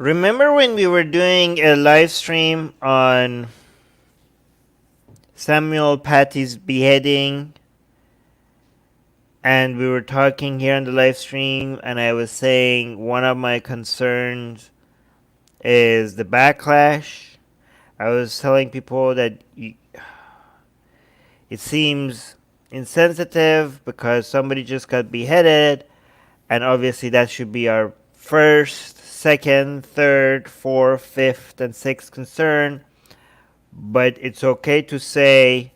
Remember when we were doing a live stream on Samuel Patty's beheading, and we were talking here on the live stream, and I was saying one of my concerns is the backlash. I was telling people that it seems insensitive because somebody just got beheaded, and obviously that should be our first, second, third, fourth, fifth, and sixth concern. But it's okay to say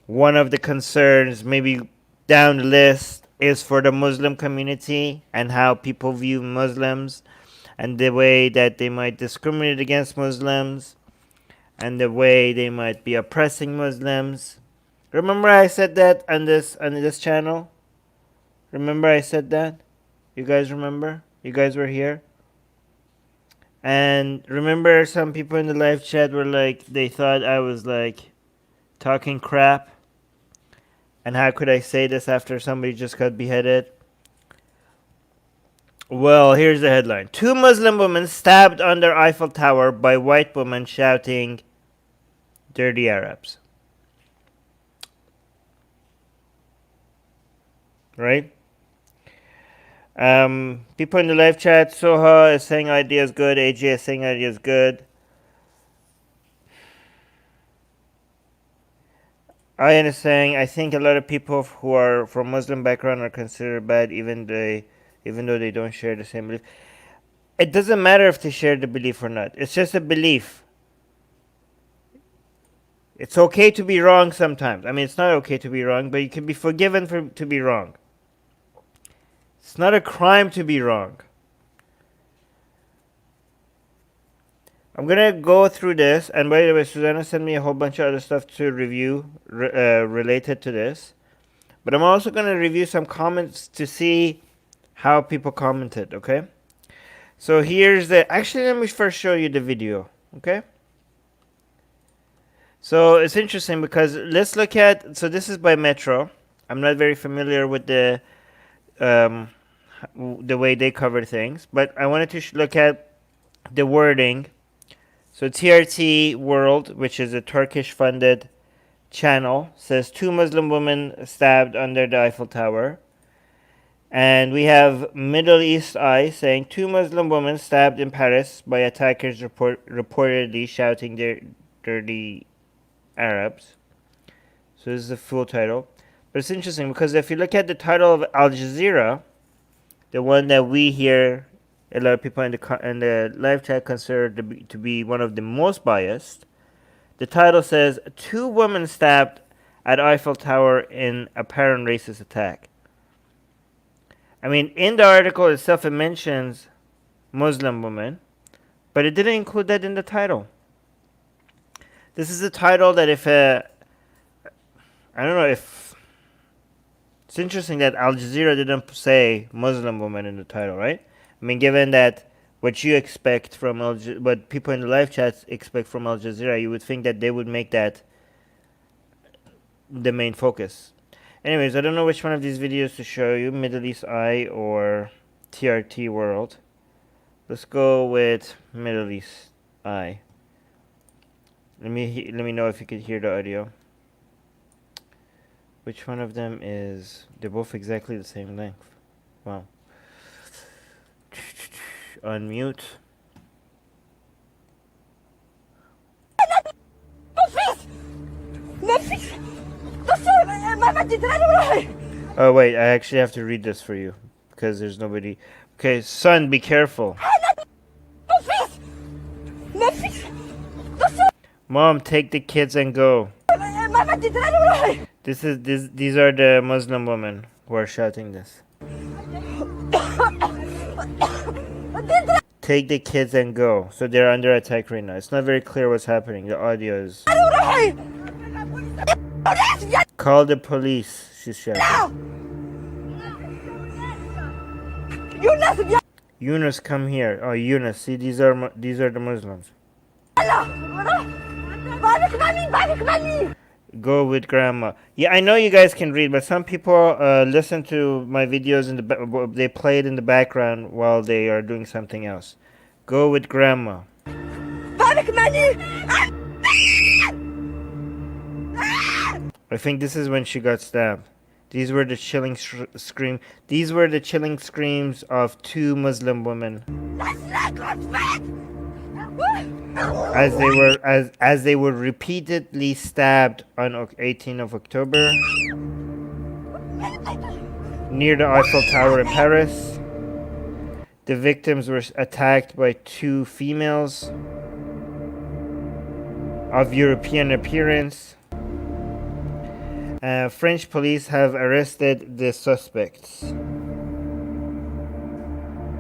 one of the concerns, maybe down the list, is for the Muslim community and how people view Muslims and the way that they might discriminate against Muslims and the way they might be oppressing Muslims. Remember I said that on this channel? Remember I said that? You guys remember? You guys were here? And remember some people in the live chat were like, they thought I was like talking crap. And how could I say this after somebody just got beheaded? Well, here's the headline. 2 Muslim women stabbed under Eiffel Tower by white women shouting, "Dirty Arabs." Right? People in the live chat, Soha is saying idea is good, AJ is saying idea is good. Ian is saying, I think a lot of people who are from Muslim background are considered bad even though they don't share the same belief. It doesn't matter if they share the belief or not. It's just a belief. It's okay to be wrong sometimes. I mean, it's not okay to be wrong, but you can be forgiven to be wrong. It's not a crime to be wrong. I'm going to go through this. And by the way, Susanna sent me a whole bunch of other stuff to review related to this. But I'm also going to review some comments to see how people commented, okay? So here's the... Actually, let me first show you the video, okay? So it's interesting because let's look at... So this is by Metro. I'm not very familiar with the way they cover things. But I wanted to look at the wording. So TRT World, which is a Turkish-funded channel, says 2 Muslim women stabbed under the Eiffel Tower. And we have Middle East Eye saying 2 Muslim women stabbed in Paris by attackers reportedly shouting dirty Arabs. So this is the full title. But it's interesting because if you look at the title of Al Jazeera, the one that we hear a lot of people in the live chat consider to be one of the most biased, the title says 2 women stabbed at Eiffel Tower in apparent racist attack. I mean, in the article itself, it mentions Muslim women, but it didn't include that in the title. This is a title that I don't know if... It's interesting that Al Jazeera didn't say Muslim woman in the title, right? I mean, given that what you expect from what people in the live chat expect from Al Jazeera, you would think that they would make that the main focus. Anyways, I don't know which one of these videos to show you, Middle East Eye or TRT World. Let's go with Middle East Eye. Let me know if you can hear the audio. Which one of them is... They're both exactly the same length. Wow. Unmute. Oh wait, I actually have to read this for you because there's nobody. Okay, son, be careful. Mom, take the kids and go. These are the Muslim women who are shouting this. Take the kids and go. So they're under attack right now. It's not very clear what's happening. The audio is... Call the police, she's shouting. Yunus, come here. Oh, Yunus, see, these are the Muslims. Go with grandma. Yeah, I know you guys can read, but some people listen to my videos they play it in the background while they are doing something else. Go with grandma. I think this is when she got stabbed. These were the chilling scream. These were the chilling screams of two Muslim women as they were repeatedly stabbed on 18th of October near the Eiffel Tower in Paris. The victims were attacked by two females of European appearance. French police have arrested the suspects,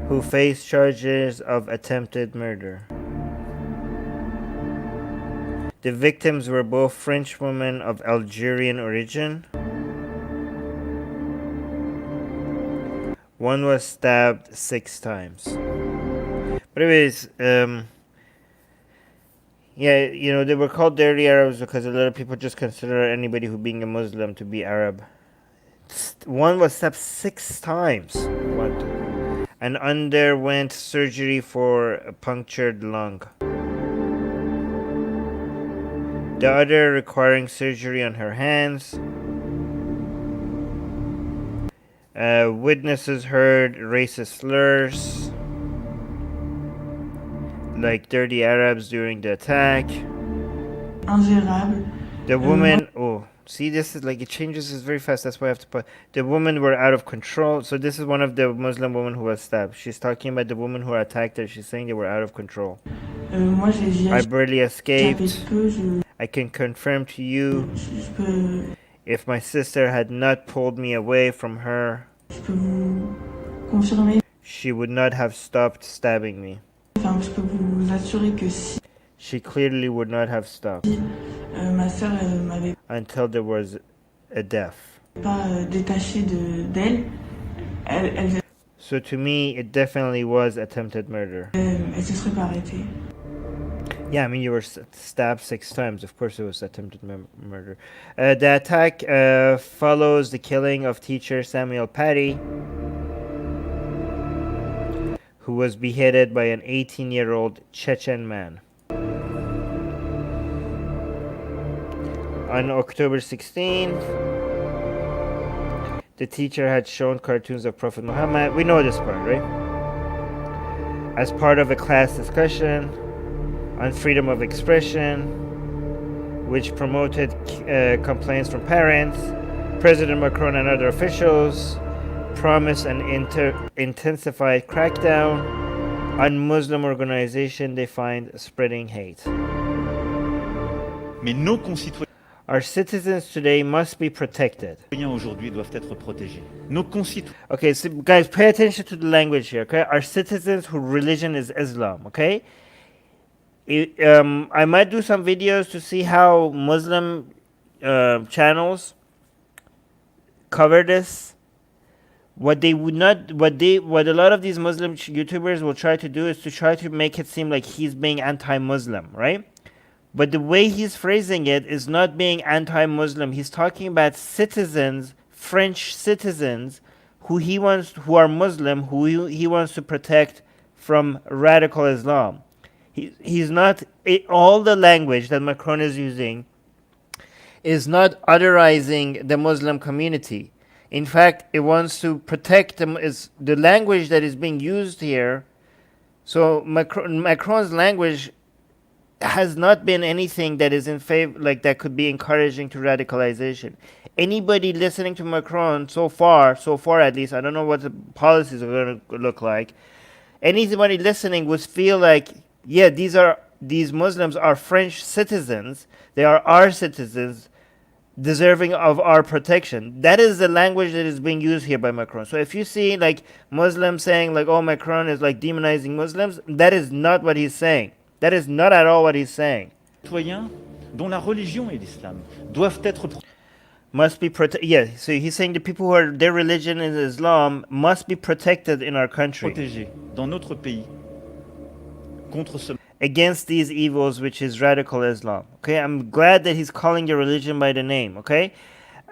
who face charges of attempted murder. The victims were both French women of Algerian origin. One was stabbed 6 times. But anyways, yeah, you know, they were called dirty Arabs because a lot of people just consider anybody who being a Muslim to be Arab. One was stabbed 6 times. What? And underwent surgery for a punctured lung. The other requiring surgery on her hands. Witnesses heard racist slurs like dirty Arabs during the attack. The woman, oh, see, this is like, it changes this very fast. That's why I have to put, the women were out of control. So this is one of the Muslim women who was stabbed. She's talking about the woman who attacked her. She's saying they were out of control. I barely escaped. I can confirm to you, if my sister had not pulled me away from her, she would not have stopped stabbing me. She clearly would not have stopped until there was a death. So to me, it definitely was attempted murder. Yeah, I mean, you were stabbed 6 times. Of course, it was attempted murder. The attack follows the killing of teacher Samuel Paty, who was beheaded by an 18-year-old Chechen man. On October 16th, the teacher had shown cartoons of Prophet Muhammad. We know this part, right? As part of a class discussion on freedom of expression, which promoted complaints from parents. President Macron and other officials promised an intensified crackdown on Muslim organizations they find spreading hate. Mais nos concitoyens Our citizens today must be protected. aujourd'hui doivent être protégés. Nos concitoyens. Okay, so guys, pay attention to the language here, okay? Our citizens whose religion is Islam, okay? I might do some videos to see how Muslim channels cover this. What a lot of these Muslim YouTubers will try to do is to try to make it seem like he's being anti-Muslim, right? But the way he's phrasing it is not being anti-Muslim. He's talking about citizens, French citizens, who are Muslim, who he wants to protect from radical Islam. He's not, all the language that Macron is using is not otherizing the Muslim community. In fact, it wants to protect them. Is the language that is being used here. So Macron's language has not been anything that is in favor, like that could be encouraging to radicalization. Anybody listening to Macron so far at least, I don't know what the policies are going to look like. Anybody listening would feel like, yeah, these Muslims are French citizens. They are our citizens, deserving of our protection. That is the language that is being used here by Macron. So if you see like Muslims saying like, oh, Macron is like demonizing Muslims, that is not what he's saying. That is not at all what he's saying. Citoyens dont la religion est l'islam doivent être must be protected. Yeah, so he's saying the people who are their religion is Islam must be protected in our country. protégés dans notre pays contre ce against these evils, which is radical Islam. Okay, I'm glad that he's calling your religion by the name. Okay,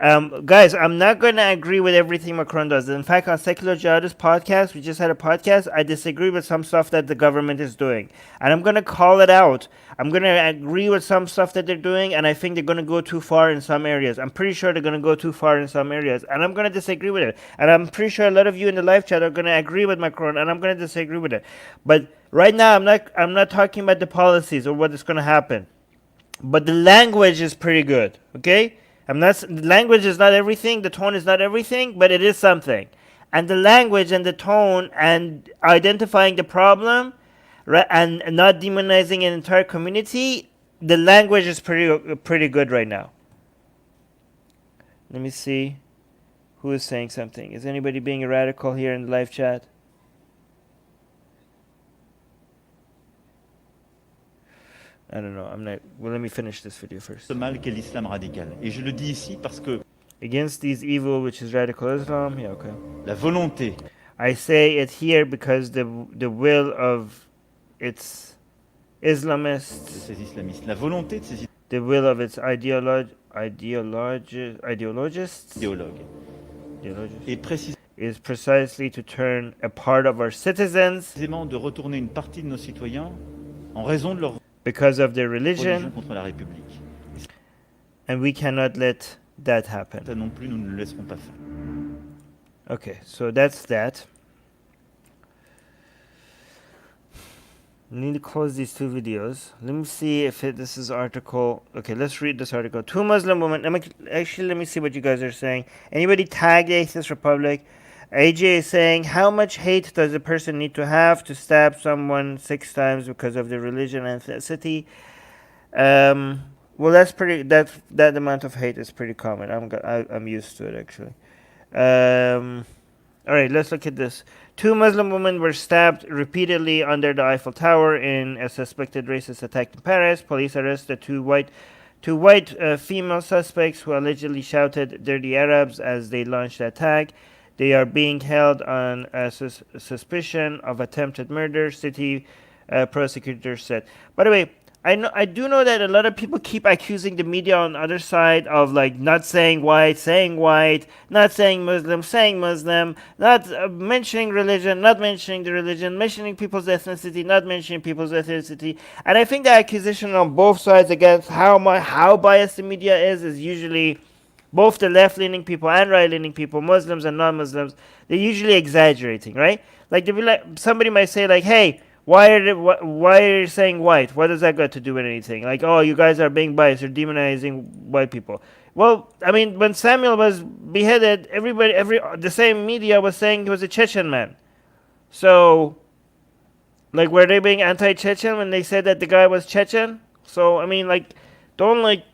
Guys, I'm not going to agree with everything Macron does. In fact, on Secular Jihadist podcast, we just had a podcast. I disagree with some stuff that the government is doing, and I'm going to call it out. I'm going to agree with some stuff that they're doing, and I think they're going to go too far in some areas. I'm pretty sure they're going to go too far in some areas, and I'm going to disagree with it. And I'm pretty sure a lot of you in the live chat are going to agree with Macron, and I'm going to disagree with it. But right now, I'm not talking about the policies or what is going to happen. But the language is pretty good, okay? Language is not everything, the tone is not everything, but it is something. And the language and the tone and identifying the problem, right, and not demonizing an entire community, the language is pretty good right now. Let me see who is saying something. Is anybody being a radical here in the live chat? I don't know. I'm not. Well, let me finish this video first. Ce mal qu'est l'islam radical. Et je le dis ici parce que Against these evil, which is radical Islam. Yeah, okay. la volonté I say it here because the will of its de Islamists, ces islamistes, la volonté de ces the will of its ideologists, idéologues est précisément is precisely to turn a part of our citizens de retourner une partie de nos citoyens en raison de leur because of their religion religion, contre la République. and we cannot let that happen. Ça non plus, nous ne le laisserons pas faire. Okay, so that's that. I need to close these two videos. Let me see if this is article. Okay, let's read this article. Two Muslim women. Let me see what you guys are saying. Anybody tag the Atheist Republic? AJ is saying, how much hate does a person need to have to stab someone 6 times because of their religion and ethnicity? Well, that's pretty. That amount of hate is pretty common. I'm used to it actually. All right, let's look at this. 2 Muslim women were stabbed repeatedly under the Eiffel Tower in a suspected racist attack in Paris. Police arrested two white female suspects who allegedly shouted "Dirty Arabs" as they launched the attack. They are being held on suspicion of attempted murder, city prosecutors said. By the way, I do know that a lot of people keep accusing the media on the other side of like not saying white, not saying Muslim, not mentioning religion, not mentioning the religion, mentioning people's ethnicity, not mentioning people's ethnicity. And I think the accusation on both sides against how biased the media is usually both the left-leaning people and right-leaning people, Muslims and non-Muslims, they're usually exaggerating, right? Like, somebody might say, like, hey, why are you saying white? What does that got to do with anything? Like, oh, you guys are being biased, you're demonizing white people. Well, I mean, when Samuel was beheaded, the same media was saying he was a Chechen man. So, like, were they being anti-Chechen when they said that the guy was Chechen? So, I mean, like, don't, like,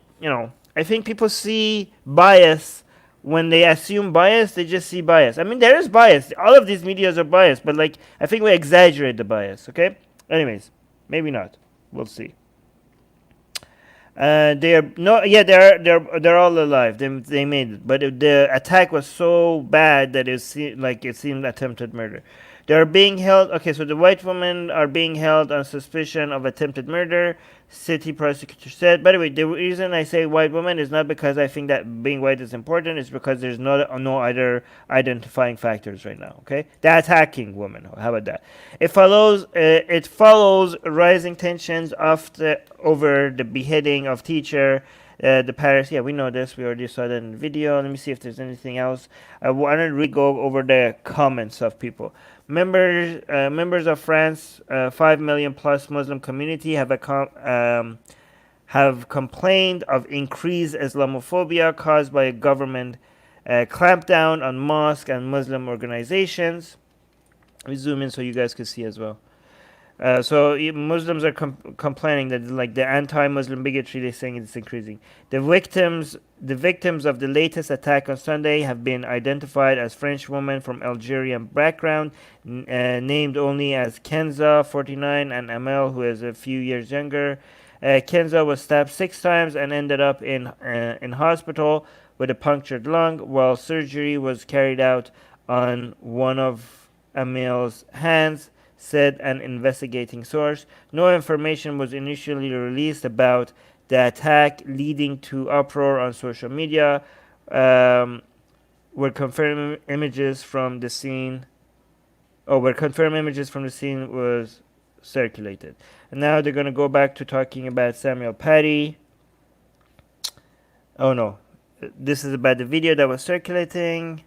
I think people see bias. When they assume bias, they just see bias. I mean, there is bias. All of these medias are biased, but like I think we exaggerate the bias. Okay. Anyways, maybe not. We'll see. They're all alive. They made it, but the attack was so bad that it seemed attempted murder. They are being held. Okay, so the white women are being held on suspicion of attempted murder. City prosecutor said. By the way, the reason I say white woman is not because I think that being white is important. It's because there's no other identifying factors right now. Okay, the attacking woman. How about that? It follows rising tensions over the beheading of teacher. The Paris, we know this. We already saw that in the video. Let me see if there's anything else. I want to go over the comments of people. Members of France, 5 million plus Muslim community have complained of increased Islamophobia caused by a government clampdown on mosque and Muslim organizations. Let me zoom in so you guys can see as well. So Muslims are complaining that like the anti-Muslim bigotry, they're saying it's increasing. The victims of the latest attack on Sunday have been identified as French women from Algerian background, named only as Kenza, 49, and Amel, who is a few years younger. Kenza was stabbed 6 times and ended up in hospital with a punctured lung, while surgery was carried out on one of Amel's hands, said an investigating source. No information was initially released about the attack, leading to uproar on social media. were confirmed images from the scene. Oh, where confirmed images from the scene was circulated. And now they're gonna go back to talking about Samuel Paty. Oh no, this is about the video that was circulating.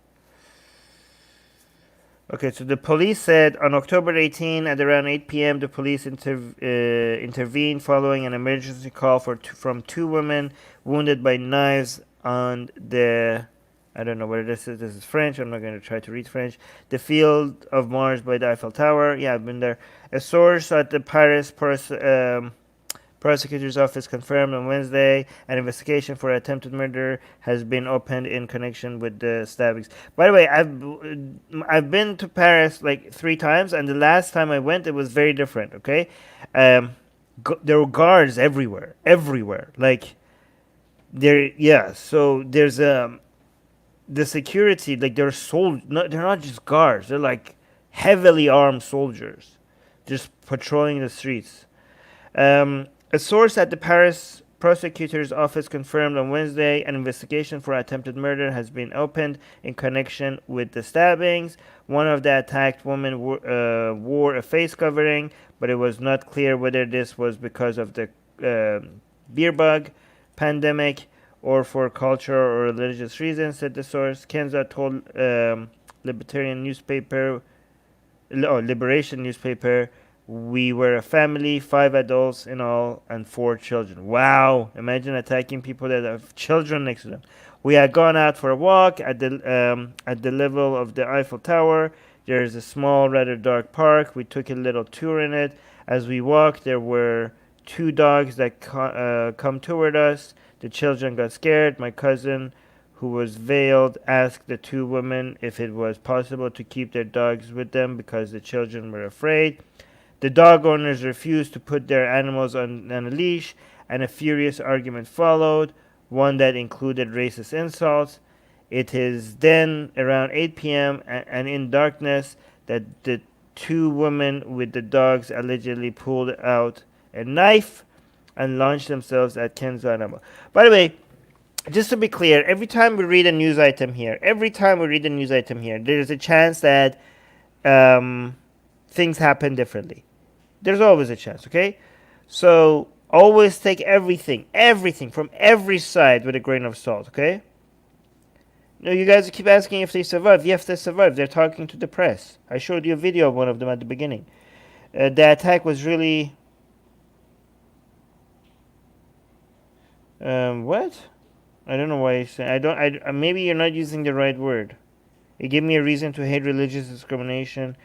Okay, so the police said on October 18 at around 8 p.m. the police intervened following an emergency call from two women wounded by knives on the, I don't know where this is. This is French. I'm not going to try to read French. The Field of Mars by the Eiffel Tower. Yeah, I've been there. A source at the Paris prosecutor's office confirmed on Wednesday an investigation for attempted murder has been opened in connection with the stabbings. By the way, I've been to Paris like 3 times, and the last time I went, it was very different. Okay, there were guards everywhere. Like there, yeah. So there's the security. Like they're not just guards. They're like heavily armed soldiers, just patrolling the streets. A source at the Paris prosecutor's office confirmed on Wednesday an investigation for attempted murder has been opened in connection with the stabbings. One of the attacked women wore a face covering, but it was not clear whether this was because of the beer bug pandemic or for cultural or religious reasons, said the source. Kenza told Liberation newspaper, "We were a family, 5 adults in all, and 4 children." Wow! Imagine attacking people that have children next to them. We had gone out for a walk at the level of the Eiffel Tower. There is a small, rather dark park. We took a little tour in it. As we walked, there were 2 dogs that come toward us. The children got scared. My cousin, who was veiled, asked the 2 women if it was possible to keep their dogs with them because the children were afraid. The dog owners refused to put their animals on a leash, and a furious argument followed, one that included racist insults. It is then around 8 p.m. and in darkness that the 2 women with the dogs allegedly pulled out a knife and launched themselves at Kenza. By the way, just to be clear, every time we read a news item here, there's a chance that things happen differently. There's always a chance, okay? So always take everything from every side with a grain of salt, okay? No, you guys keep asking if they survived. Yes, they survived. They're talking to the press. I showed you a video of one of them at the beginning. The attack was really... what? I don't know why you're saying... maybe you're not using the right word. It gave me a reason to hate religious discrimination.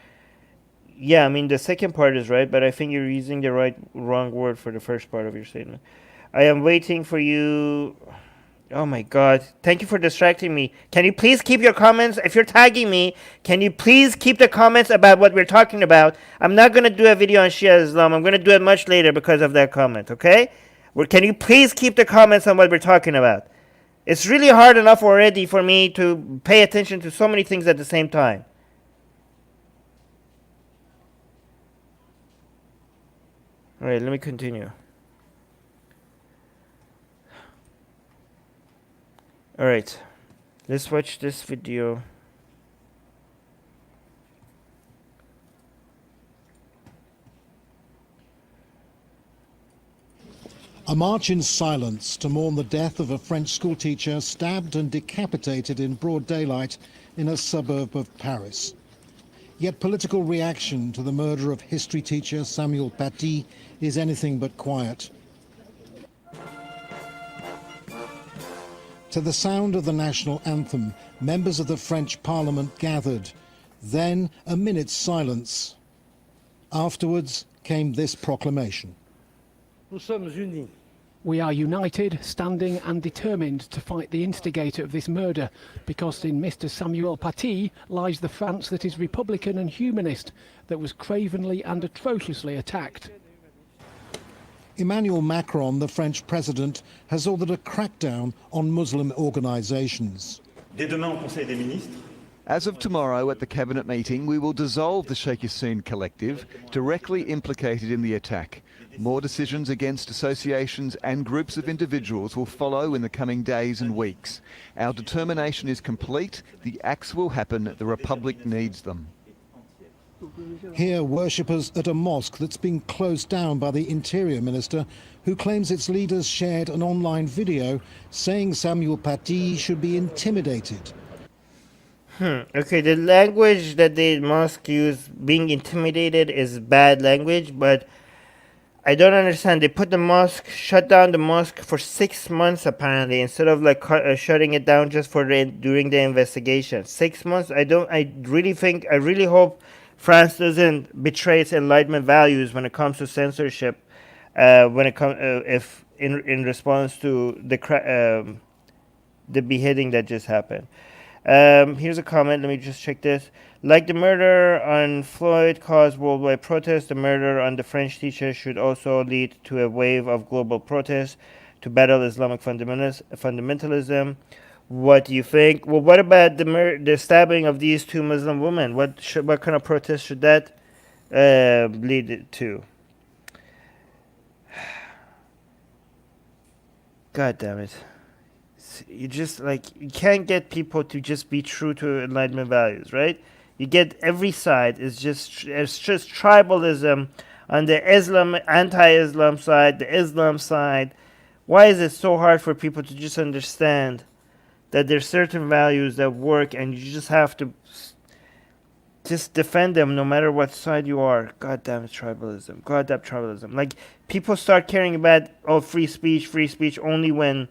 Yeah, I mean, the second part is right, but I think you're using the wrong word for the first part of your statement. I am waiting for you. Oh my God. Thank you for distracting me. Can you please keep your comments? If you're tagging me, can you please keep the comments about what we're talking about? I'm not going to do a video on Shia Islam. I'm going to do it much later because of that comment, okay? Can you please keep the comments on what we're talking about? It's really hard enough already for me to pay attention to so many things at the same time. All right, let me continue. All right, let's watch this video. A march in silence to mourn the death of a French schoolteacher stabbed and decapitated in broad daylight in a suburb of Paris. Yet political reaction to the murder of history teacher Samuel Paty is anything but quiet. To the sound of the national anthem, members of the French Parliament gathered. Then a minute's silence. Afterwards came this proclamation. Nous sommes unis. We are united, standing and determined to fight the instigator of this murder, because in Mr. Samuel Paty lies the France that is republican and humanist, that was cravenly and atrociously attacked. Emmanuel Macron, the French president, has ordered a crackdown on Muslim organizations. Dès demain au Conseil des ministres, As of tomorrow at the Cabinet meeting, we will dissolve the Sheikh Yassin collective directly implicated in the attack. More decisions against associations and groups of individuals will follow in the coming days and weeks. Our determination is complete. The acts will happen. The Republic needs them. Here, worshippers at a mosque that's been closed down by the Interior Minister, who claims its leaders shared an online video saying Samuel Paty should be intimidated. Okay, the language that the mosque use, being intimidated, is bad language, but I don't understand. They put the mosque, shut down the mosque for 6 months apparently, instead of like shutting it down just for during the investigation. 6 months. I really hope France doesn't betray its Enlightenment values when it comes to censorship. When it comes, if in response to the beheading that just happened. Here's a comment. Let me just check this. Like the murder on Floyd caused worldwide protests, the murder on the French teacher should also lead to a wave of global protests to battle Islamic fundamentalism. What do you think? Well, what about the stabbing of these two Muslim women? What kind of protest should that lead to? God damn it. You just you can't get people to just be true to Enlightenment values, right? You get every side it's just tribalism on the anti-Islam side, the Islam side. Why is it so hard for people to just understand that there's certain values that work and you just have to just defend them no matter what side you are? God damn it, tribalism. God damn tribalism. Like, people start caring about free speech only when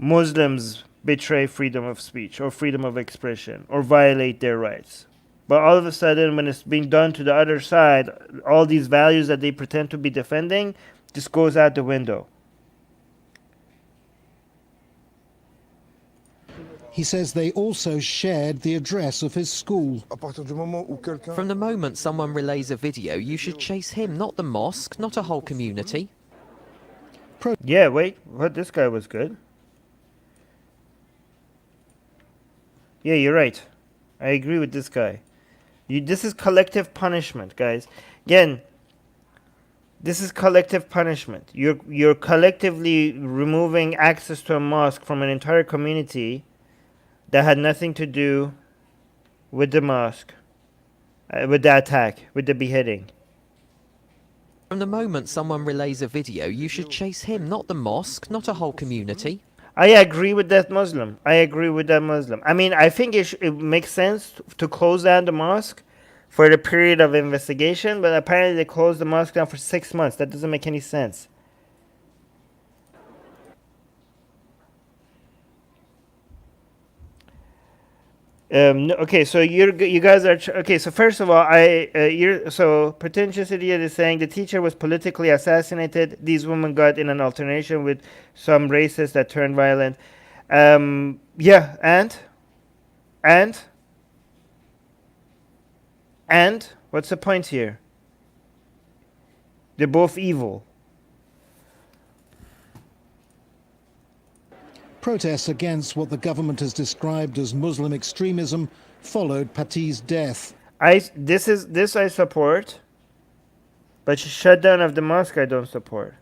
Muslims betray freedom of speech or freedom of expression or violate their rights. But all of a sudden, when it's being done to the other side, all these values that they pretend to be defending just goes out the window. He says they also shared the address of his school. From the moment someone relays a video, you should chase him, not the mosque, not a whole community. Yeah, wait, what? This guy was good. Yeah, you're right. I agree with this guy. This is collective punishment, guys. Again, this is collective punishment. You're collectively removing access to a mosque from an entire community that had nothing to do with the mosque, with the attack, with the beheading. From the moment someone relays a video, you should chase him, not the mosque, not a whole community. I agree with that Muslim. I mean, I think it makes sense to close down the mosque for the period of investigation, but apparently they closed the mosque down for 6 months. That doesn't make any sense. Okay, so you guys are okay. So first of all, so pretentious idiot is saying the teacher was politically assassinated. These women got in an alternation with some racists that turned violent. Yeah, and what's the point here? They're both evil. Protests against what the government has described as Muslim extremism followed Paty's death. This I support, but shutdown of the mosque I don't support.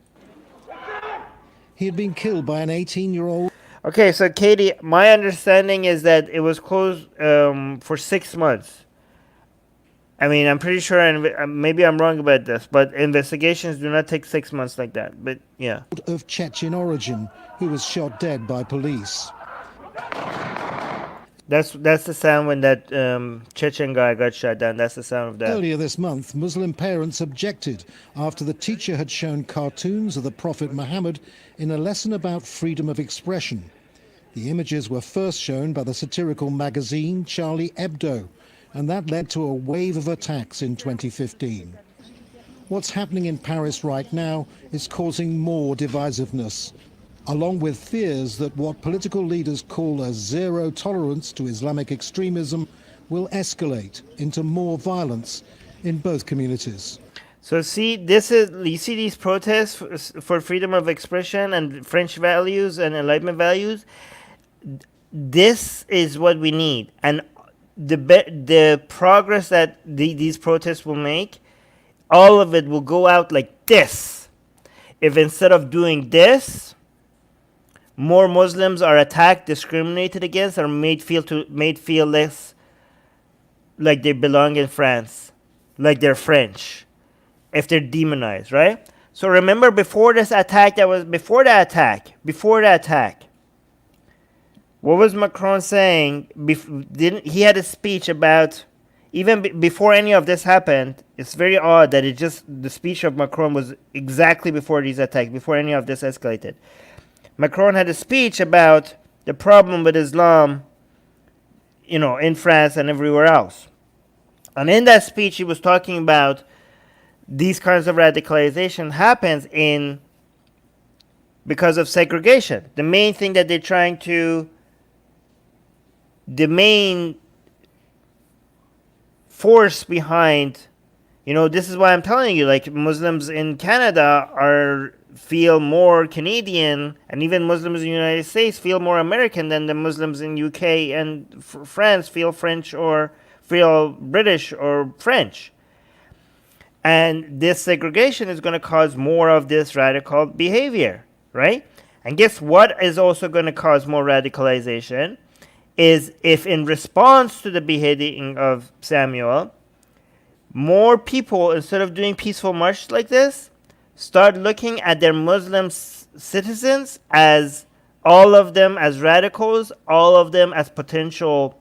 He had been killed by an 18-year-old. Okay, so Katie, my understanding is that it was closed for 6 months. I mean, I'm pretty sure, and maybe I'm wrong about this, but investigations do not take 6 months like that. But yeah. Of Chechen origin, who was shot dead by police. That's the sound when that Chechen guy got shot down. That's the sound of that. Earlier this month, Muslim parents objected after the teacher had shown cartoons of the Prophet Muhammad in a lesson about freedom of expression. The images were first shown by the satirical magazine Charlie Hebdo, and that led to a wave of attacks in 2015. What's happening in Paris right now is causing more divisiveness, along with fears that what political leaders call a zero tolerance to Islamic extremism will escalate into more violence in both communities. So you see these protests for freedom of expression and French values and Enlightenment values. this is what we need, and the progress that these protests will make, all of it will go out like this. If instead of doing this, more Muslims are attacked, discriminated against, or made feel less like they belong in France, like they're French, if they're demonized, right? So remember, before the attack, what was Macron saying? He had a speech about, even before any of this happened. It's very odd that the speech of Macron was exactly before these attacks, before any of this escalated. Macron had a speech about the problem with Islam, in France and everywhere else. And in that speech, he was talking about these kinds of radicalization happens because of segregation. The main thing that they're trying to, the main force behind, this is why I'm telling you, like, Muslims in Canada feel more Canadian, and even Muslims in the United States feel more American than the Muslims in UK and France feel French or feel British or French. And this segregation is going to cause more of this radical behavior, right? And guess what is also going to cause more radicalization is if, in response to the beheading of Samuel, more people, instead of doing peaceful marches like this, start looking at their Muslim citizens as all of them as radicals, all of them as potential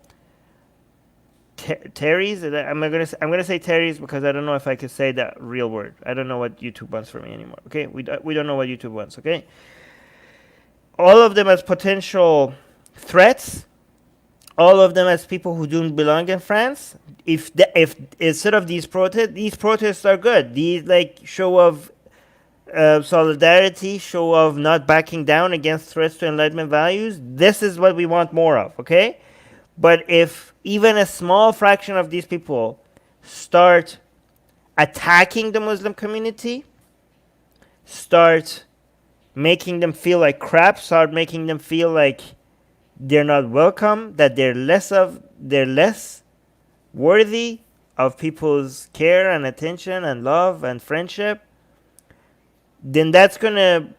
terries. I'm gonna say terries because I don't know if I could say that real word. I don't know what YouTube wants from me anymore. Okay, we don't know what YouTube wants. Okay, all of them as potential threats, all of them as people who don't belong in France. If instead of these protests are good. These like show of solidarity, show of not backing down against threats to Enlightenment values. This is what we want more of. Okay. But if even a small fraction of these people start attacking the Muslim community, start making them feel like crap, start making them feel like they're not welcome, that they're less worthy of people's care and attention and love and friendship, then that's gonna,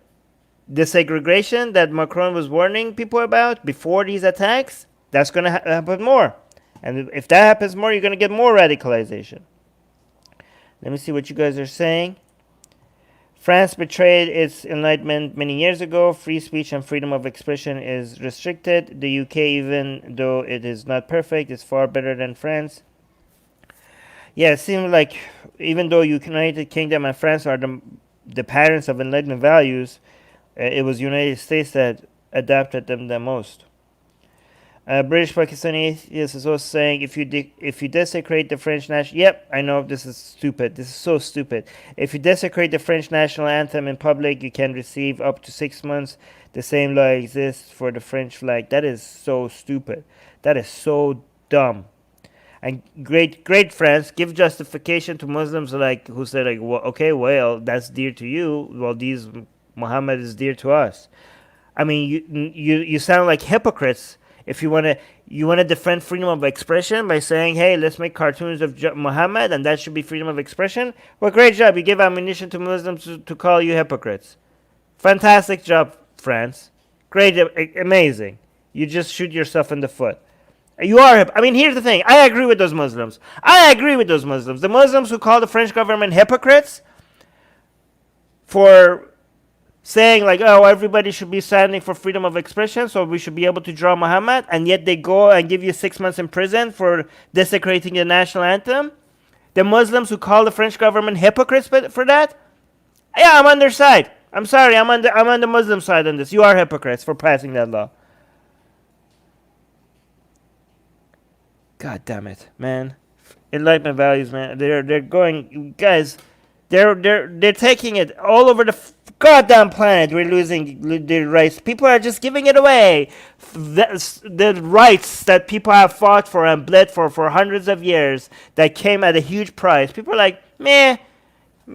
the segregation that Macron was warning people about before these attacks, that's going to happen more. And if that happens more, you're going to get more radicalization. Let me see what you guys are saying. France betrayed its Enlightenment many years ago. Free speech and freedom of expression is restricted. The UK, even though it is not perfect, is far better than France. Yeah, it seems like even though United Kingdom and France are the parents of Enlightenment values, it was United States that adapted them the most. British Pakistani atheist is also saying, if you desecrate the French national... Yep, I know, this is stupid. This is so stupid. If you desecrate the French national anthem in public, you can receive up to 6 months. The same law exists for the French flag. That is so stupid. That is so dumb. And great France, give justification to Muslims who say, like, well, okay, well, that's dear to you. Well, Muhammad is dear to us. I mean, you sound like hypocrites. If you want to defend freedom of expression by saying, hey, let's make cartoons of Muhammad and that should be freedom of expression, well, great job. You give ammunition to Muslims to call you hypocrites. Fantastic job, France. Great, amazing. You just shoot yourself in the foot. You are, I mean, here's the thing. I agree with those Muslims. The Muslims who call the French government hypocrites for saying, like, oh, everybody should be standing for freedom of expression, so we should be able to draw Muhammad, and yet they go and give you 6 months in prison for desecrating the national anthem. The Muslims who call the French government hypocrites for that, yeah, I'm on their side. I'm sorry, I'm on the Muslim side on this. You are hypocrites for passing that law. God damn it, man. Enlightenment values, man. They're going, guys. They're taking it all over the goddamn planet. We're losing the rights. People are just giving it away. The rights that people have fought for and bled for hundreds of years that came at a huge price. People are like, meh,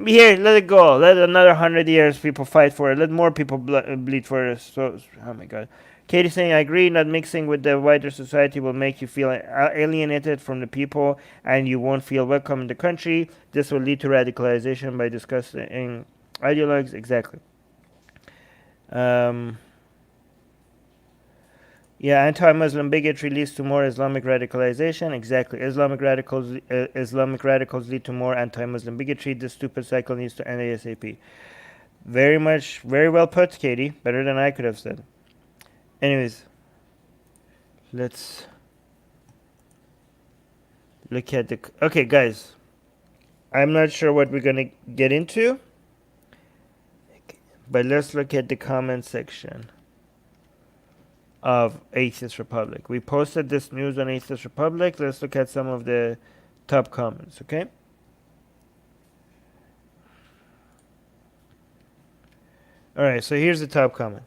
here, let it go. Let another 100 years people fight for it. Let more people bleed for it. So, oh my God. Katie saying, I agree, not mixing with the wider society will make you feel alienated from the people and you won't feel welcome in the country. This will lead to radicalization by discussing ideologues. Exactly. Yeah, anti-Muslim bigotry leads to more Islamic radicalization. Exactly. Islamic radicals lead to more anti-Muslim bigotry. This stupid cycle needs to end ASAP. Very well put, Katie. Better than I could have said. Anyways, let's look at the... Okay, guys. I'm not sure what we're going to get into, but let's look at the comment section of Atheist Republic. We posted this news on Atheist Republic. Let's look at some of the top comments, okay? Alright, so here's the top comment.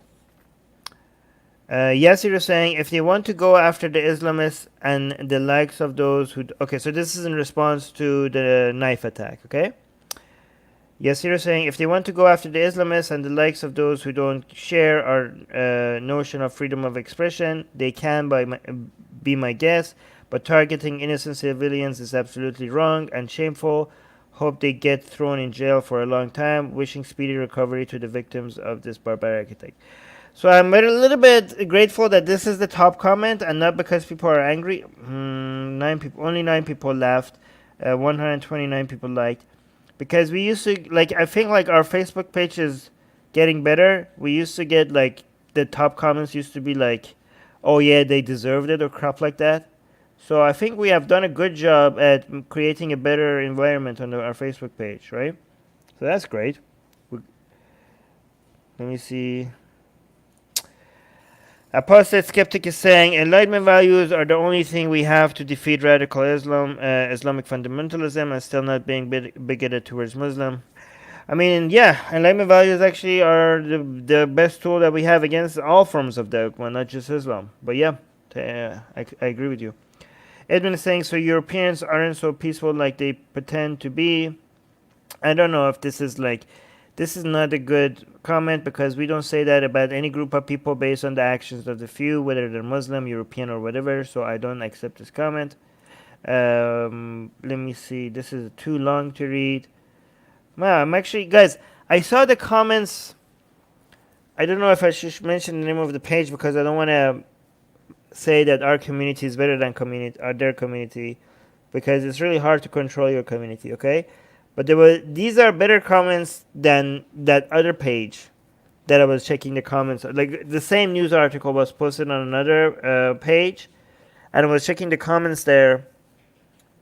Yasir is saying, if they want to go after the Islamists and the likes of those who... Okay, so this is in response to the knife attack, okay? Yasir is saying, if they want to go after the Islamists and the likes of those who don't share our notion of freedom of expression, they can be my guess, but targeting innocent civilians is absolutely wrong and shameful. Hope they get thrown in jail for a long time. Wishing speedy recovery to the victims of this barbaric attack. So I'm a little bit grateful that this is the top comment and not because people are angry. Only 9 people left. 129 people liked. Because we used to, like, I think, like, our Facebook page is getting better. We used to get, like, the top comments used to be like, oh yeah, they deserved it or crap like that. So I think we have done a good job at creating a better environment on our Facebook page, right? So that's great. Let me see. Apostate Skeptic is saying, Enlightenment values are the only thing we have to defeat radical Islam, Islamic fundamentalism, and still not being bigoted towards Muslim. I mean, yeah, Enlightenment values actually are the best tool that we have against all forms of dogma, not just Islam. But yeah, I agree with you. Edwin is saying, so Europeans aren't so peaceful like they pretend to be. I don't know if this is like... This is not a good comment because we don't say that about any group of people based on the actions of the few, whether they're Muslim, European, or whatever. So I don't accept this comment. Let me see. This is too long to read. Wow, I'm actually... Guys, I saw the comments. I don't know if I should mention the name of the page because I don't want to say that our community is better than their community, because it's really hard to control your community, okay? But these are better comments than that other page that I was checking the comments. Like, the same news article was posted on another page, and I was checking the comments there,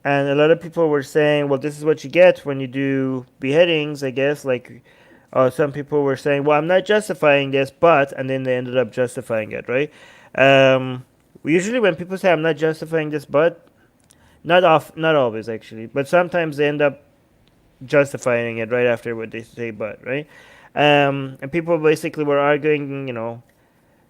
and a lot of people were saying, well, this is what you get when you do beheadings, I guess. Like, some people were saying, well, I'm not justifying this, but, and then they ended up justifying it, right? Usually when people say I'm not justifying this, but, not always, actually, but sometimes they end up justifying it right after what they say, but, right? And people basically were arguing, you know,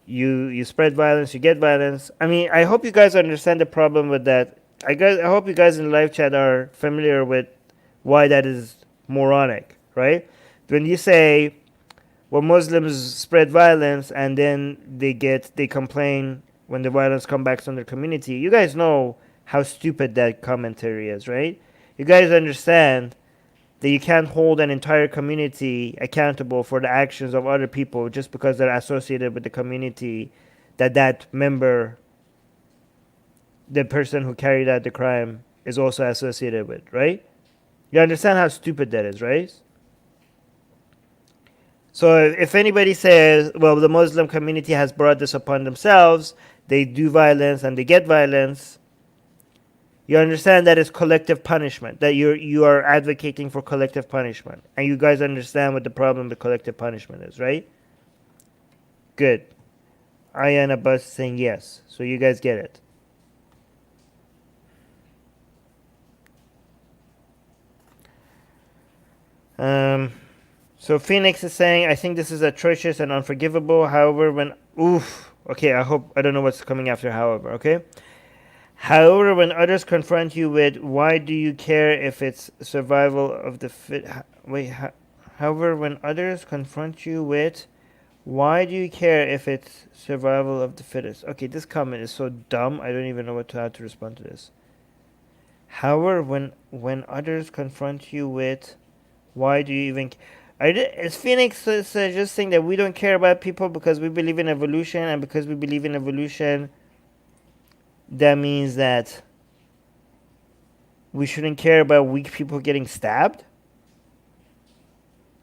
you spread violence, you get violence. I mean, I hope you guys understand the problem with that. I hope you guys in the live chat are familiar with why that is moronic, right? When you say, well, Muslims spread violence and then they complain when the violence comes back on their community, you guys know how stupid that commentary is, right? You guys understand that you can't hold an entire community accountable for the actions of other people just because they're associated with the community that member, the person who carried out the crime, is also associated with, right? You understand how stupid that is, right? So if anybody says, well, the Muslim community has brought this upon themselves, they do violence and they get violence, you understand that it's collective punishment, that you are advocating for collective punishment. And you guys understand what the problem with collective punishment is, right? Good. Ayana Bus saying yes. So you guys get it. So Phoenix is saying, I think this is atrocious and unforgivable. However, when... Oof. Okay, I don't know what's coming after however, okay? However, when others confront you with, why do you care if it's survival of the fit... However, when others confront you with, Why do you care if it's survival of the fittest? Okay, this comment is so dumb. I don't even know how to respond to this. However, when others confront you with, why do you even? Is Phoenix suggesting that we don't care about people because we believe in evolution, and because we believe in evolution, that means that we shouldn't care about weak people getting stabbed?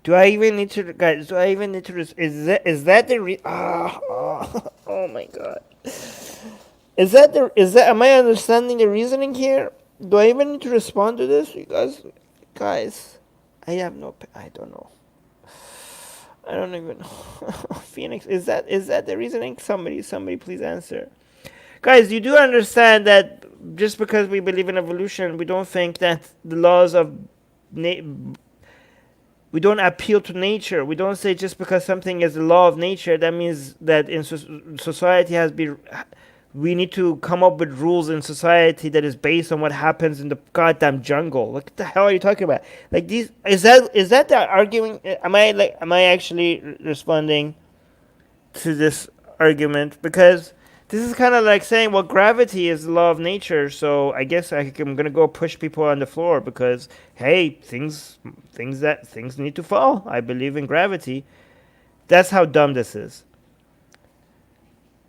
Do I even need to, guys? Do I even need to? Is that the oh my god. Is that? Am I understanding the reasoning here? Do I even need to respond to this? You guys, I have no. I don't know. I don't even know. Phoenix, is that the reasoning? Somebody, please answer. Guys, you do understand that just because we believe in evolution, we don't think that the laws of we don't appeal to nature. We don't say just because something is a law of nature, that means that in society we need to come up with rules in society that is based on what happens in the goddamn jungle. What the hell are you talking about? Like these, is that the arguing? Am I actually responding to this argument? Because this is kind of like saying, well, gravity is the law of nature, so I guess I'm gonna go push people on the floor because hey, things need to fall. I believe in gravity. That's how dumb this is.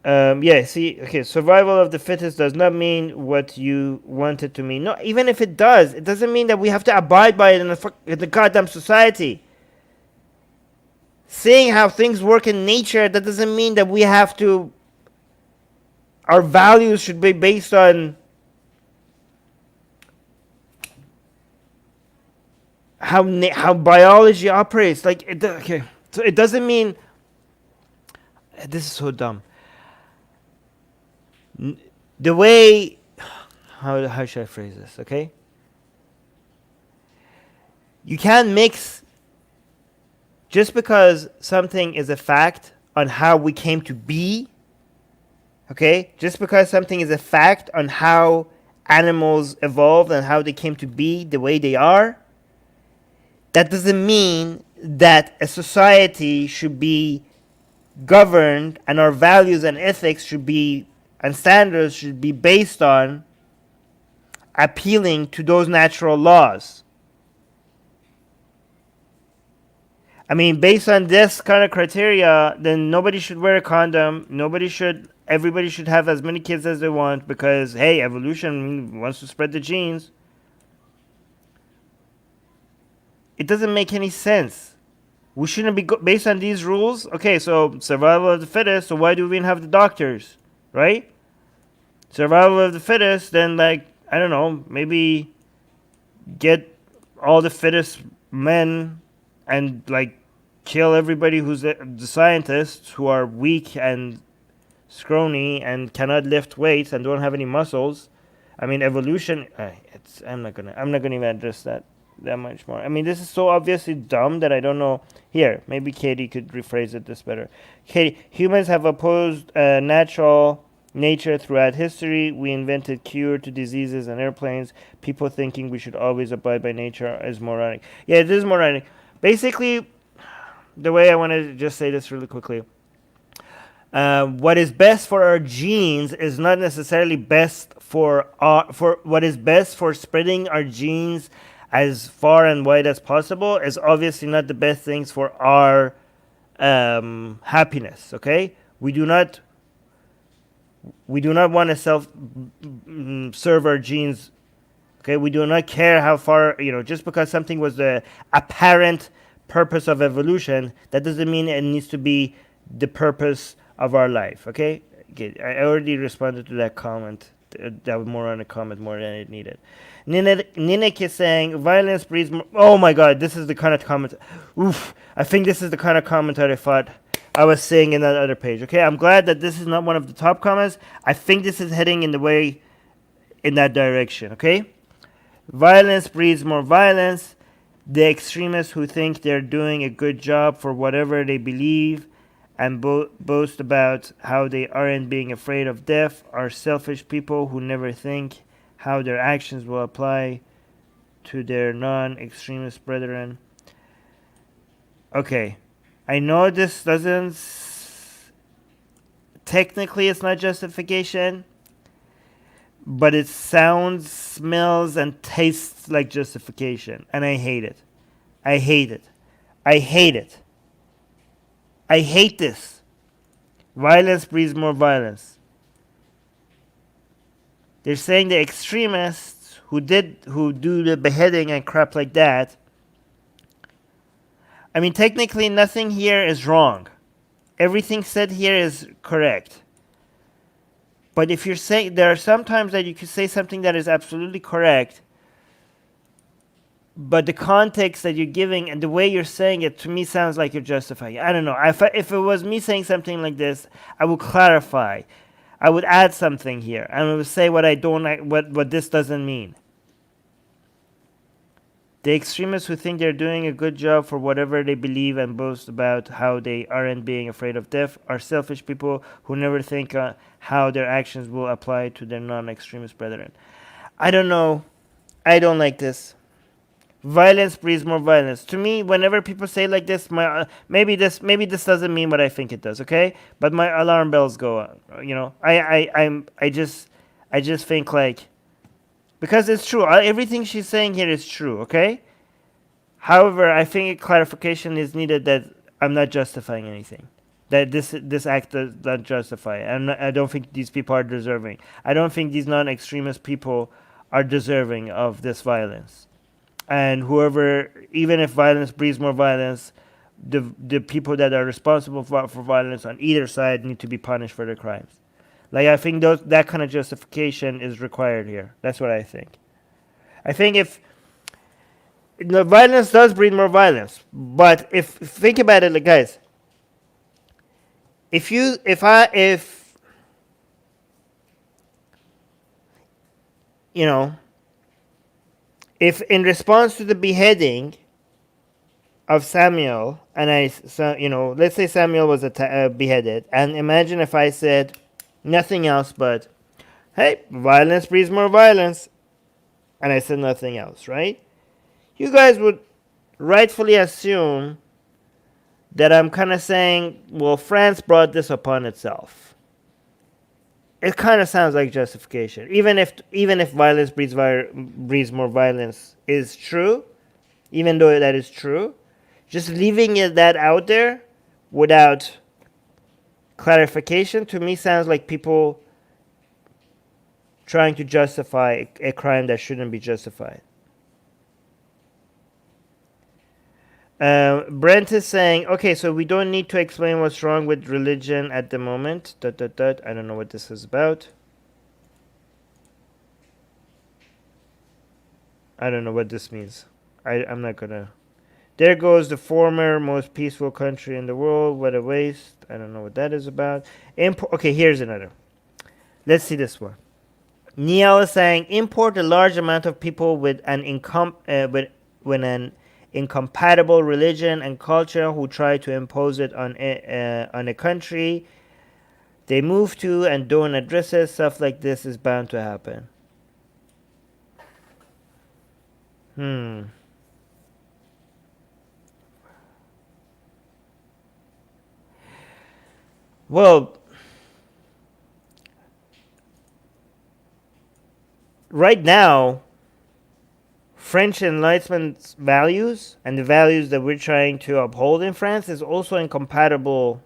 Yeah, see, okay, survival of the fittest does not mean what you want it to mean. No, even if it does, it doesn't mean that we have to abide by it in the goddamn society. Seeing how things work in nature, that doesn't mean that we have to. Our values should be based on how biology operates. Like, okay, so it doesn't mean. This is so dumb. The way, how should I phrase this? Okay, you can't mix. Just because something is a fact on how we came to be. Okay, just because something is a fact on how animals evolved and how they came to be the way they are, that doesn't mean that a society should be governed and our values and ethics should be and standards should be based on appealing to those natural laws. I mean, based on this kind of criteria, then nobody should wear a condom. Everybody should have as many kids as they want because, hey, evolution wants to spread the genes. It doesn't make any sense. We shouldn't be based on these rules. Okay, so survival of the fittest. So why do we even have the doctors, right? Survival of the fittest. Then, like, I don't know, maybe get all the fittest men and like kill everybody who's the scientists who are weak and scrawny and cannot lift weights and don't have any muscles. I mean, evolution. I'm not gonna even address that much more. I mean, this is so obviously dumb that I don't know. Here, maybe Katie could rephrase it this better. Katie, humans have opposed natural nature throughout history. We invented cure to diseases and airplanes. People thinking we should always abide by nature is moronic. Yeah, it is moronic. Basically, the way I want to just say this really quickly. What is best for our genes is not necessarily best for what is best for spreading our genes as far and wide as possible is obviously not the best things for our happiness. Okay, we do not want to serve our genes. Okay, we do not care how far, just because something was the apparent purpose of evolution, that doesn't mean it needs to be the purpose of our life. Okay, I already responded to that comment. That was more on a comment more than it needed. Ninek is saying violence breeds more. Oh my god, this is the kind of comment. Oof, I think this is the kind of comment that I thought I was saying in that other page. Okay, I'm glad that this is not one of the top comments. I think this is heading in that direction. Okay, violence breeds more violence. The extremists who think they're doing a good job for whatever they believe and boast about how they aren't being afraid of death are selfish people who never think how their actions will apply to their non-extremist brethren. Okay, I know this doesn't. Technically, it's not justification, but it sounds, smells, and tastes like justification, and I hate it. I hate it. I hate it. I hate this. Violence breeds more violence. They're saying the extremists who do the beheading and crap like that. I mean, technically, nothing here is wrong. Everything said here is correct. But if you're saying, there are some times that you could say something that is absolutely correct, but the context that you're giving and the way you're saying it to me sounds like you're justifying it. I don't know. If it was me saying something like this, I would clarify. I would add something here. And I would say what I don't like, what this doesn't mean. The extremists who think they're doing a good job for whatever they believe and boast about how they aren't being afraid of death are selfish people who never think how their actions will apply to their non-extremist brethren. I don't know. I don't like this. Violence breeds more violence. To me, whenever people say like this, maybe this doesn't mean what I think it does. Okay, but my alarm bells go on. You know, I just think like. Because it's true. Everything she's saying here is true, okay? However, I think a clarification is needed that I'm not justifying anything. That this act does not justify it. I don't think these people are deserving. I don't think these non-extremist people are deserving of this violence. And whoever, even if violence breeds more violence, the people that are responsible for violence on either side need to be punished for their crimes. Like, I think that kind of justification is required here. That's what I think. I think if the violence does breed more violence, but if think about it, like, guys, if you know, if in response to the beheading of Samuel, and let's say Samuel was beheaded, and imagine if I said nothing else but, hey, violence breeds more violence. And I said nothing else, right? You guys would rightfully assume that I'm kind of saying, well, France brought this upon itself. It kind of sounds like justification. Even if violence breeds more violence is true, even though that is true, just leaving that out there without clarification to me sounds like people trying to justify a crime that shouldn't be justified. Brent is saying, okay, so we don't need to explain what's wrong with religion at the moment. I don't know what this is about. I don't know what this means. I'm not gonna. There goes the former most peaceful country in the world. What a waste. I don't know what that is about. Okay, here's another. Let's see this one. Niall is saying, import a large amount of people with an incompatible religion and culture who try to impose it on a country they move to and don't address it. Stuff like this is bound to happen. Well, right now, French Enlightenment values and the values that we're trying to uphold in France is also incompatible.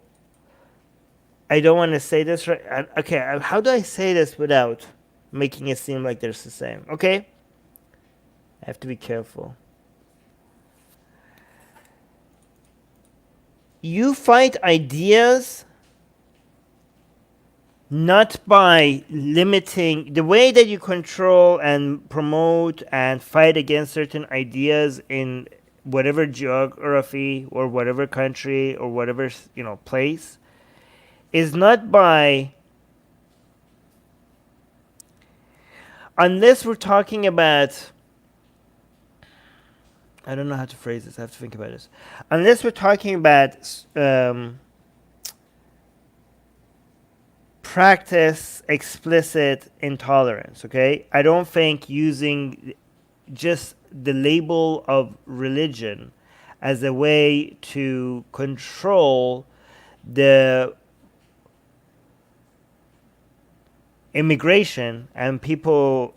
I don't want to say this right. Okay, how do I say this without making it seem like they're the same? Okay? I have to be careful. You fight ideas not by limiting the way that you control and promote and fight against certain ideas in whatever geography or whatever country or whatever place is not by, unless we're talking about, I don't know how to phrase this, I have to think about this, unless we're talking about practice explicit intolerance, okay? I don't think using just the label of religion as a way to control the immigration and people,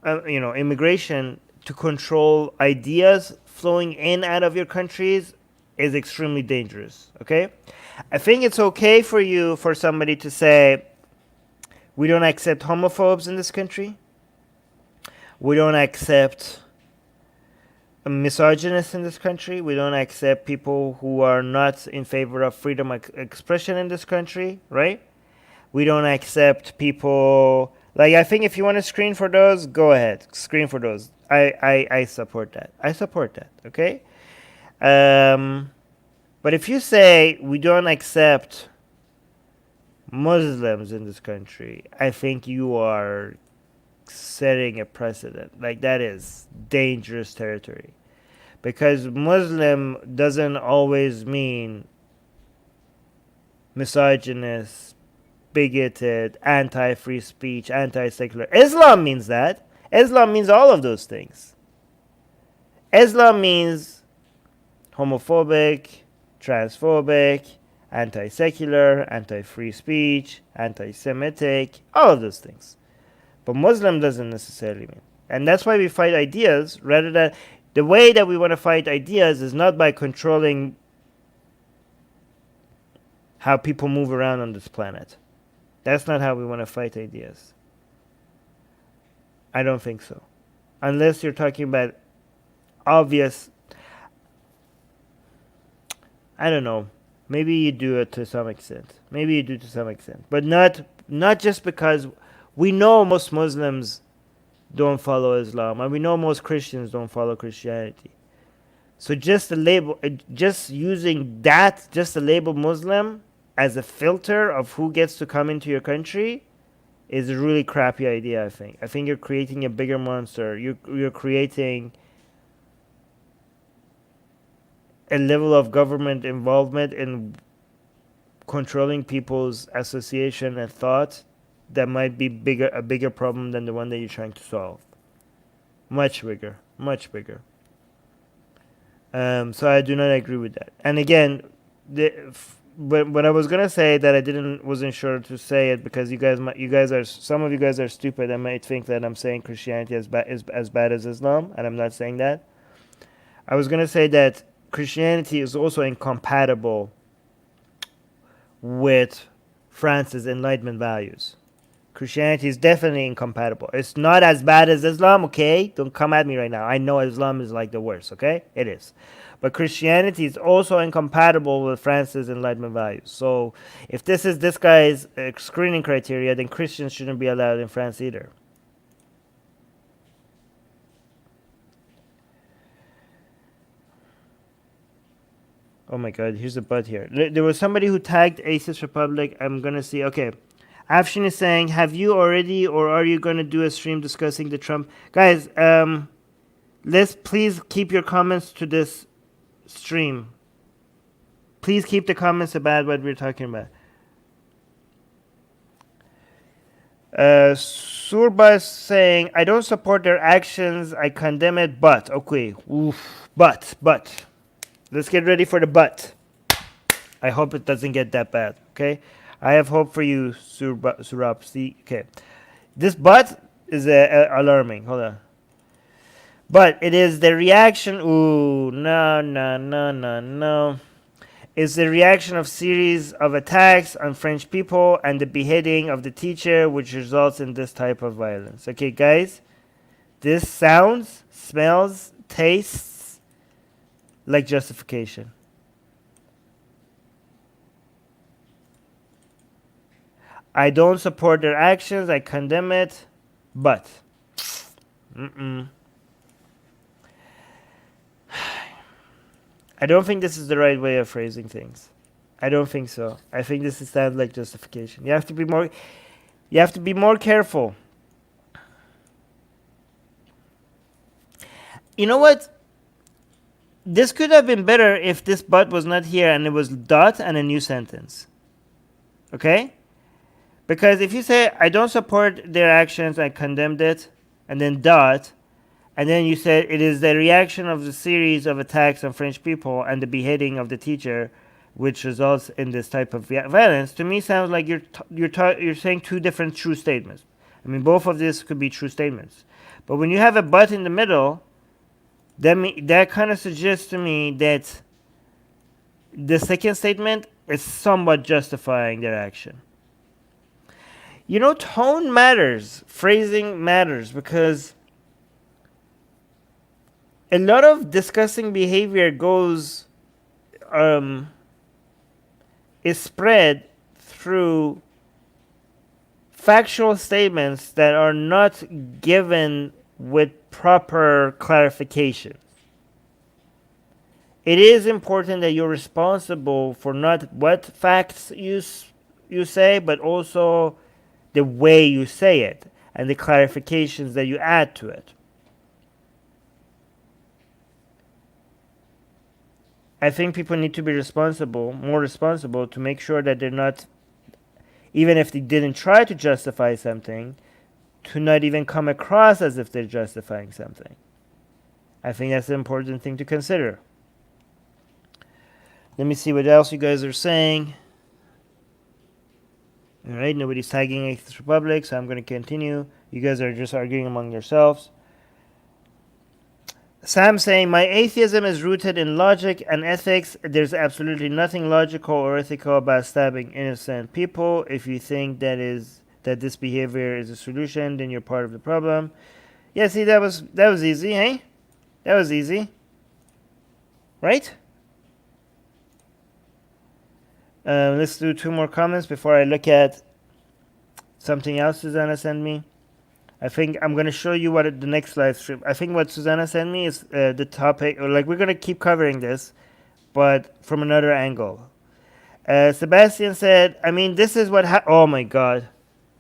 immigration to control ideas flowing in out of your countries is extremely dangerous. Okay, I think it's okay for somebody to say, we don't accept homophobes in this country. We don't accept misogynists in this country. We don't accept people who are not in favor of freedom of expression in this country, right? We don't accept people, like, I think if you want to screen for those, go ahead, screen for those. I support that. I support that, okay? But if you say we don't accept Muslims in this country, I think you are setting a precedent. Like, that is dangerous territory, because Muslim doesn't always mean misogynist, bigoted, anti-free speech, anti-secular. Islam means that. Islam means all of those things. Islam means homophobic, transphobic, anti-secular, anti-free speech, anti-Semitic, all of those things. But Muslim doesn't necessarily mean. And that's why we fight ideas, rather than, the way that we want to fight ideas is not by controlling how people move around on this planet. That's not how we want to fight ideas. I don't think so. Unless you're talking about obvious, I don't know, maybe you do it to some extent. But not just because we know most Muslims don't follow Islam, and we know most Christians don't follow Christianity. So just the label, just using that, just the label Muslim as a filter of who gets to come into your country is a really crappy idea, I think. I think you're creating a bigger monster. You're creating a level of government involvement in controlling people's association and thought that might be a bigger problem than the one that you're trying to solve. Much bigger. So I do not agree with that. And again, but I was gonna say that I wasn't sure to say it, because some of you guys are stupid and might think that I'm saying Christianity is as bad as Islam, and I'm not saying that. I was gonna say that Christianity is also incompatible with France's Enlightenment values. Christianity is definitely incompatible. It's not as bad as Islam, okay? Don't come at me right now. I know Islam is like the worst, okay? It is. But Christianity is also incompatible with France's Enlightenment values. So if this is this guy's screening criteria, then Christians shouldn't be allowed in France either. Oh my god, here's a but here. There was somebody who tagged Atheist Republic. I'm gonna see. Okay. Afshin is saying, have you already, or are you gonna do a stream discussing the Trump? Guys, let's please keep your comments to this stream. Please keep the comments about what we're talking about. Surba is saying, I don't support their actions. I condemn it, but. Okay. Oof. But. Let's get ready for the but. I hope it doesn't get that bad. Okay. I have hope for you, Surab. See, okay. This but is alarming. Hold on. But it is the reaction. Ooh, no. It's the reaction of series of attacks on French people and the beheading of the teacher, which results in this type of violence. Okay, guys. This sounds, smells, tastes like justification. I don't support their actions. I condemn it. But. I don't think this is the right way of phrasing things. I don't think so. I think this sounds like justification. You have to be more careful. You know what? This could have been better if this but was not here and it was dot and a new sentence. Okay? Because if you say, I don't support their actions, I condemned it, and then dot, And then you said it is the reaction of the series of attacks on French people and the beheading of the teacher which results in this type of violence. To me, sounds like you're saying two different true statements. I mean, both of these could be true statements. But when you have a but in the middle, that kind of suggests to me that the second statement is somewhat justifying their action. You know, tone matters, phrasing matters, because a lot of disgusting behavior is spread through factual statements that are not given with proper clarification. It is important that you're responsible for not what facts you say, but also the way you say it and the clarifications that you add to it. I think people need to be more responsible, to make sure that they're not, even if they didn't try to justify something, to not even come across as if they're justifying something. I think that's an important thing to consider. Let me see what else you guys are saying. Alright, nobody's tagging Atheist Republic, so I'm going to continue. You guys are just arguing among yourselves. Sam saying, my atheism is rooted in logic and ethics. There's absolutely nothing logical or ethical about stabbing innocent people. If you think that this behavior is a solution, then you're part of the problem. Yeah, see, that was easy, hey? That was easy. Right? Let's do two more comments before I look at something else Susanna sent me. I think I'm going to show you what the next live stream. I think what Susanna sent me is the topic. Or like, we're going to keep covering this, but from another angle. Sebastian said, I mean, this is what oh my God.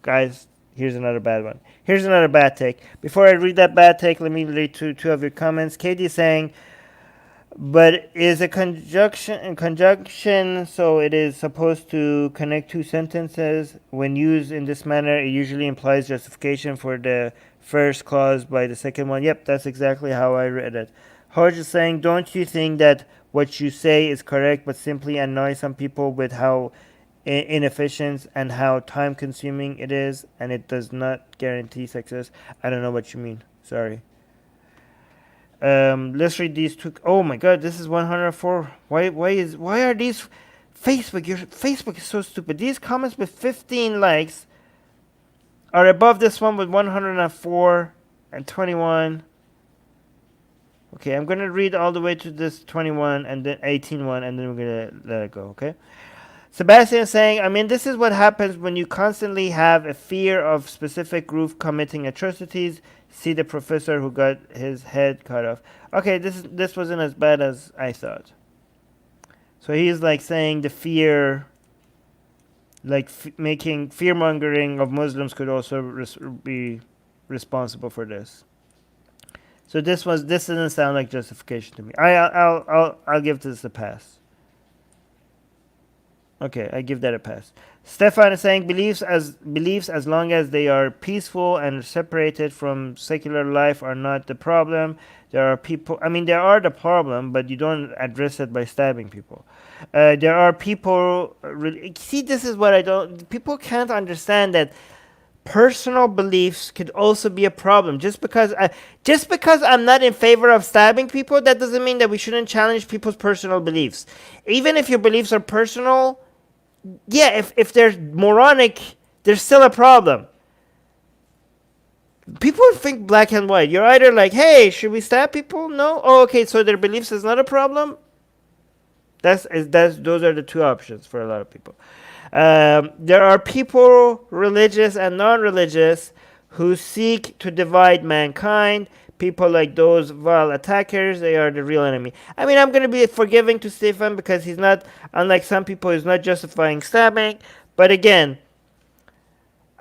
Guys, here's another bad one. Here's another bad take. Before I read that bad take, let me read two of your comments. Katie saying, but is a conjunction, so it is supposed to connect two sentences. When used in this manner, it usually implies justification for the first clause by the second one. Yep, that's exactly how I read it. Hodge is saying, don't you think that what you say is correct, but simply annoy some people with how inefficient and how time-consuming it is, and it does not guarantee success? I don't know what you mean. Sorry. Let's read these two. Oh my God, this is 104. Why are these Facebook? Your Facebook is so stupid. These comments with 15 likes are above this one with 104 and 21. Okay, I'm gonna read all the way to this 21 and then 18 one, and then we're gonna let it go. Okay. Sebastian is saying, I mean, this is what happens when you constantly have a fear of specific group committing atrocities. See the professor who got his head cut off. Okay, this wasn't as bad as I thought. So he's like saying the fear, like making fear-mongering of Muslims could also be responsible for this. So this doesn't sound like justification to me. I'll give this a pass. Okay, I give that a pass. Stefan is saying beliefs as long as they are peaceful and separated from secular life are not the problem. There are people, I mean, they are the problem, but you don't address it by stabbing people. There are people, see, this is what people can't understand, that personal beliefs could also be a problem. Just because I'm not in favor of stabbing people, that doesn't mean that we shouldn't challenge people's personal beliefs. Even if your beliefs are personal, yeah, if they're moronic, there's still a problem. People think black and white. You're either like, hey, should we stab people? No? Oh, okay, so their beliefs is not a problem? Those are the two options for a lot of people. There are people, religious and non-religious, who seek to divide mankind. People like those vile attackers, they are the real enemy. I mean, I'm going to be forgiving to Stefan because he's not, unlike some people, he's not justifying stabbing. But again,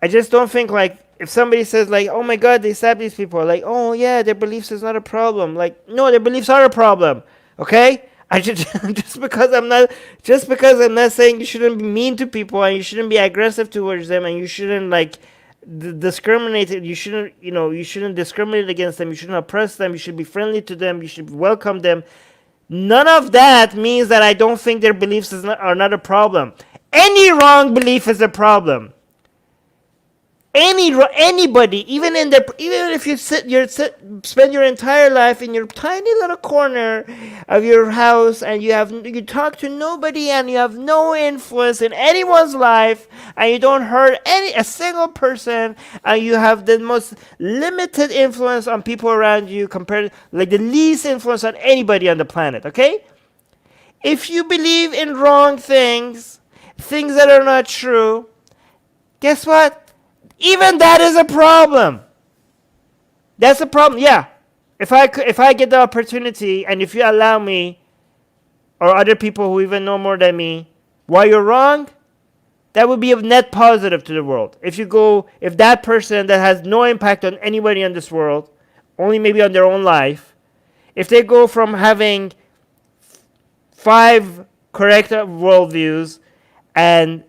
I just don't think, like, if somebody says, like, oh my God, they stabbed these people, like, oh yeah, their beliefs is not a problem. Like, no, their beliefs are a problem. Okay? Just because I'm not saying you shouldn't be mean to people and you shouldn't be aggressive towards them and you shouldn't, like, discriminate. You shouldn't, you shouldn't discriminate against them. You shouldn't oppress them. You should be friendly to them. You should welcome them. None of that means that I don't think their beliefs are not a problem. Any wrong belief is a problem. Anybody, even if you spend your entire life in your tiny little corner of your house and you talk to nobody and you have no influence in anyone's life and you don't hurt a single person and you have the most limited influence on people around you compared, like the least influence on anybody on the planet, okay? If you believe in wrong things that are not true, guess what? Even that is a problem. That's a problem. Yeah. If I get the opportunity, and if you allow me, or other people who even know more than me, why you're wrong, that would be a net positive to the world. If that person that has no impact on anybody in this world, only maybe on their own life, if they go from having 5 correct worldviews and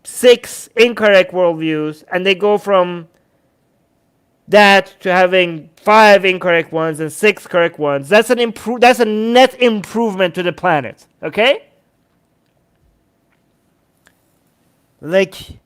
6 incorrect worldviews, and they go from that to having 5 incorrect ones and 6 correct ones, that's a net improvement to the planet. Okay? Like,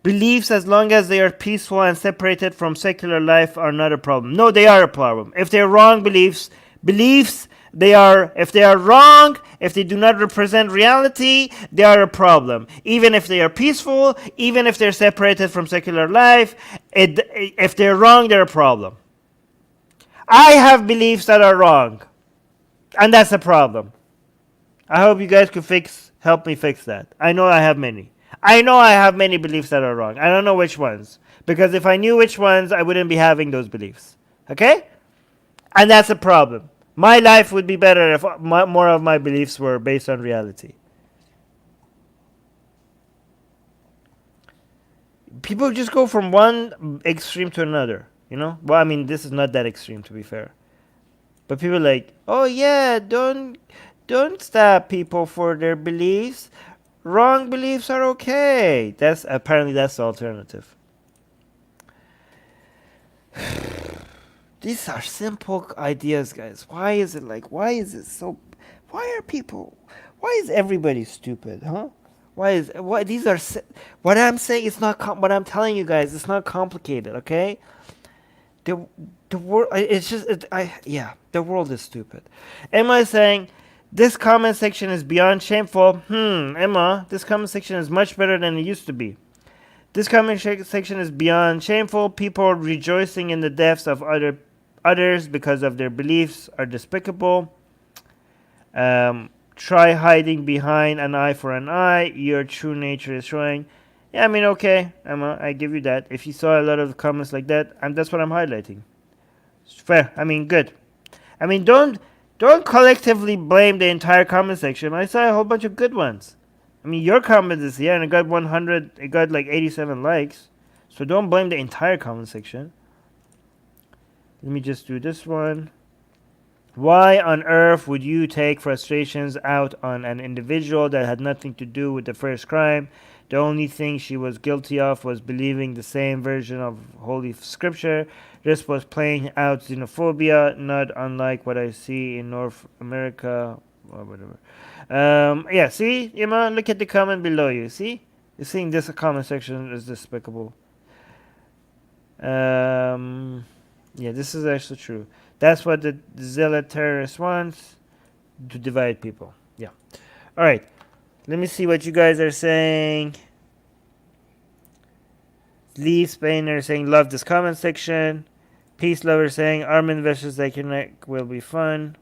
beliefs, as long as they are peaceful and separated from secular life, are not a problem. No, they are a problem. If they're wrong beliefs, if they are wrong, if they do not represent reality, they are a problem. Even if they are peaceful, even if they're separated from secular life, if they're wrong, they're a problem. I have beliefs that are wrong, and that's a problem. I hope you guys could help me fix that. I know I have many. I know I have many beliefs that are wrong. I don't know which ones, because if I knew which ones, I wouldn't be having those beliefs. Okay? And that's a problem. My life would be better if more of my beliefs were based on reality. People just go from one extreme to another, Well, I mean, this is not that extreme, to be fair. But people are like, oh yeah, don't stab people for their beliefs. Wrong beliefs are okay. Apparently that's the alternative. These are simple ideas, guys. Why is everybody stupid, huh? What I'm saying is not, what I'm telling you guys, it's not complicated, okay? The world, the world is stupid. Emma is saying, this comment section is beyond shameful. Emma, this comment section is much better than it used to be. This comment section is beyond shameful. People rejoicing in the deaths of others because of their beliefs are despicable. Try hiding behind an eye for an eye. Your true nature is showing. Yeah, I mean, okay, Emma, I give you that. If you saw a lot of comments like that, that's what I'm highlighting. It's fair. I mean, good. I mean, don't collectively blame the entire comment section. I saw a whole bunch of good ones. I mean, your comment is here, and it got like 87 likes. So don't blame the entire comment section. Let me just do this one. Why on earth would you take frustrations out on an individual that had nothing to do with the first crime? The only thing she was guilty of was believing the same version of Holy Scripture. This was playing out xenophobia, not unlike what I see in North America or whatever. Yeah, see, Emma, look at the comment below you. See? You're seeing this comment section is despicable. Yeah, this is actually true. That's what the zealot terrorist wants, to divide people. Yeah. All right. Let me see what you guys are saying. Lee Spainer saying, love this comment section. Peace Lover saying, Armin versus Zykernek will be fun.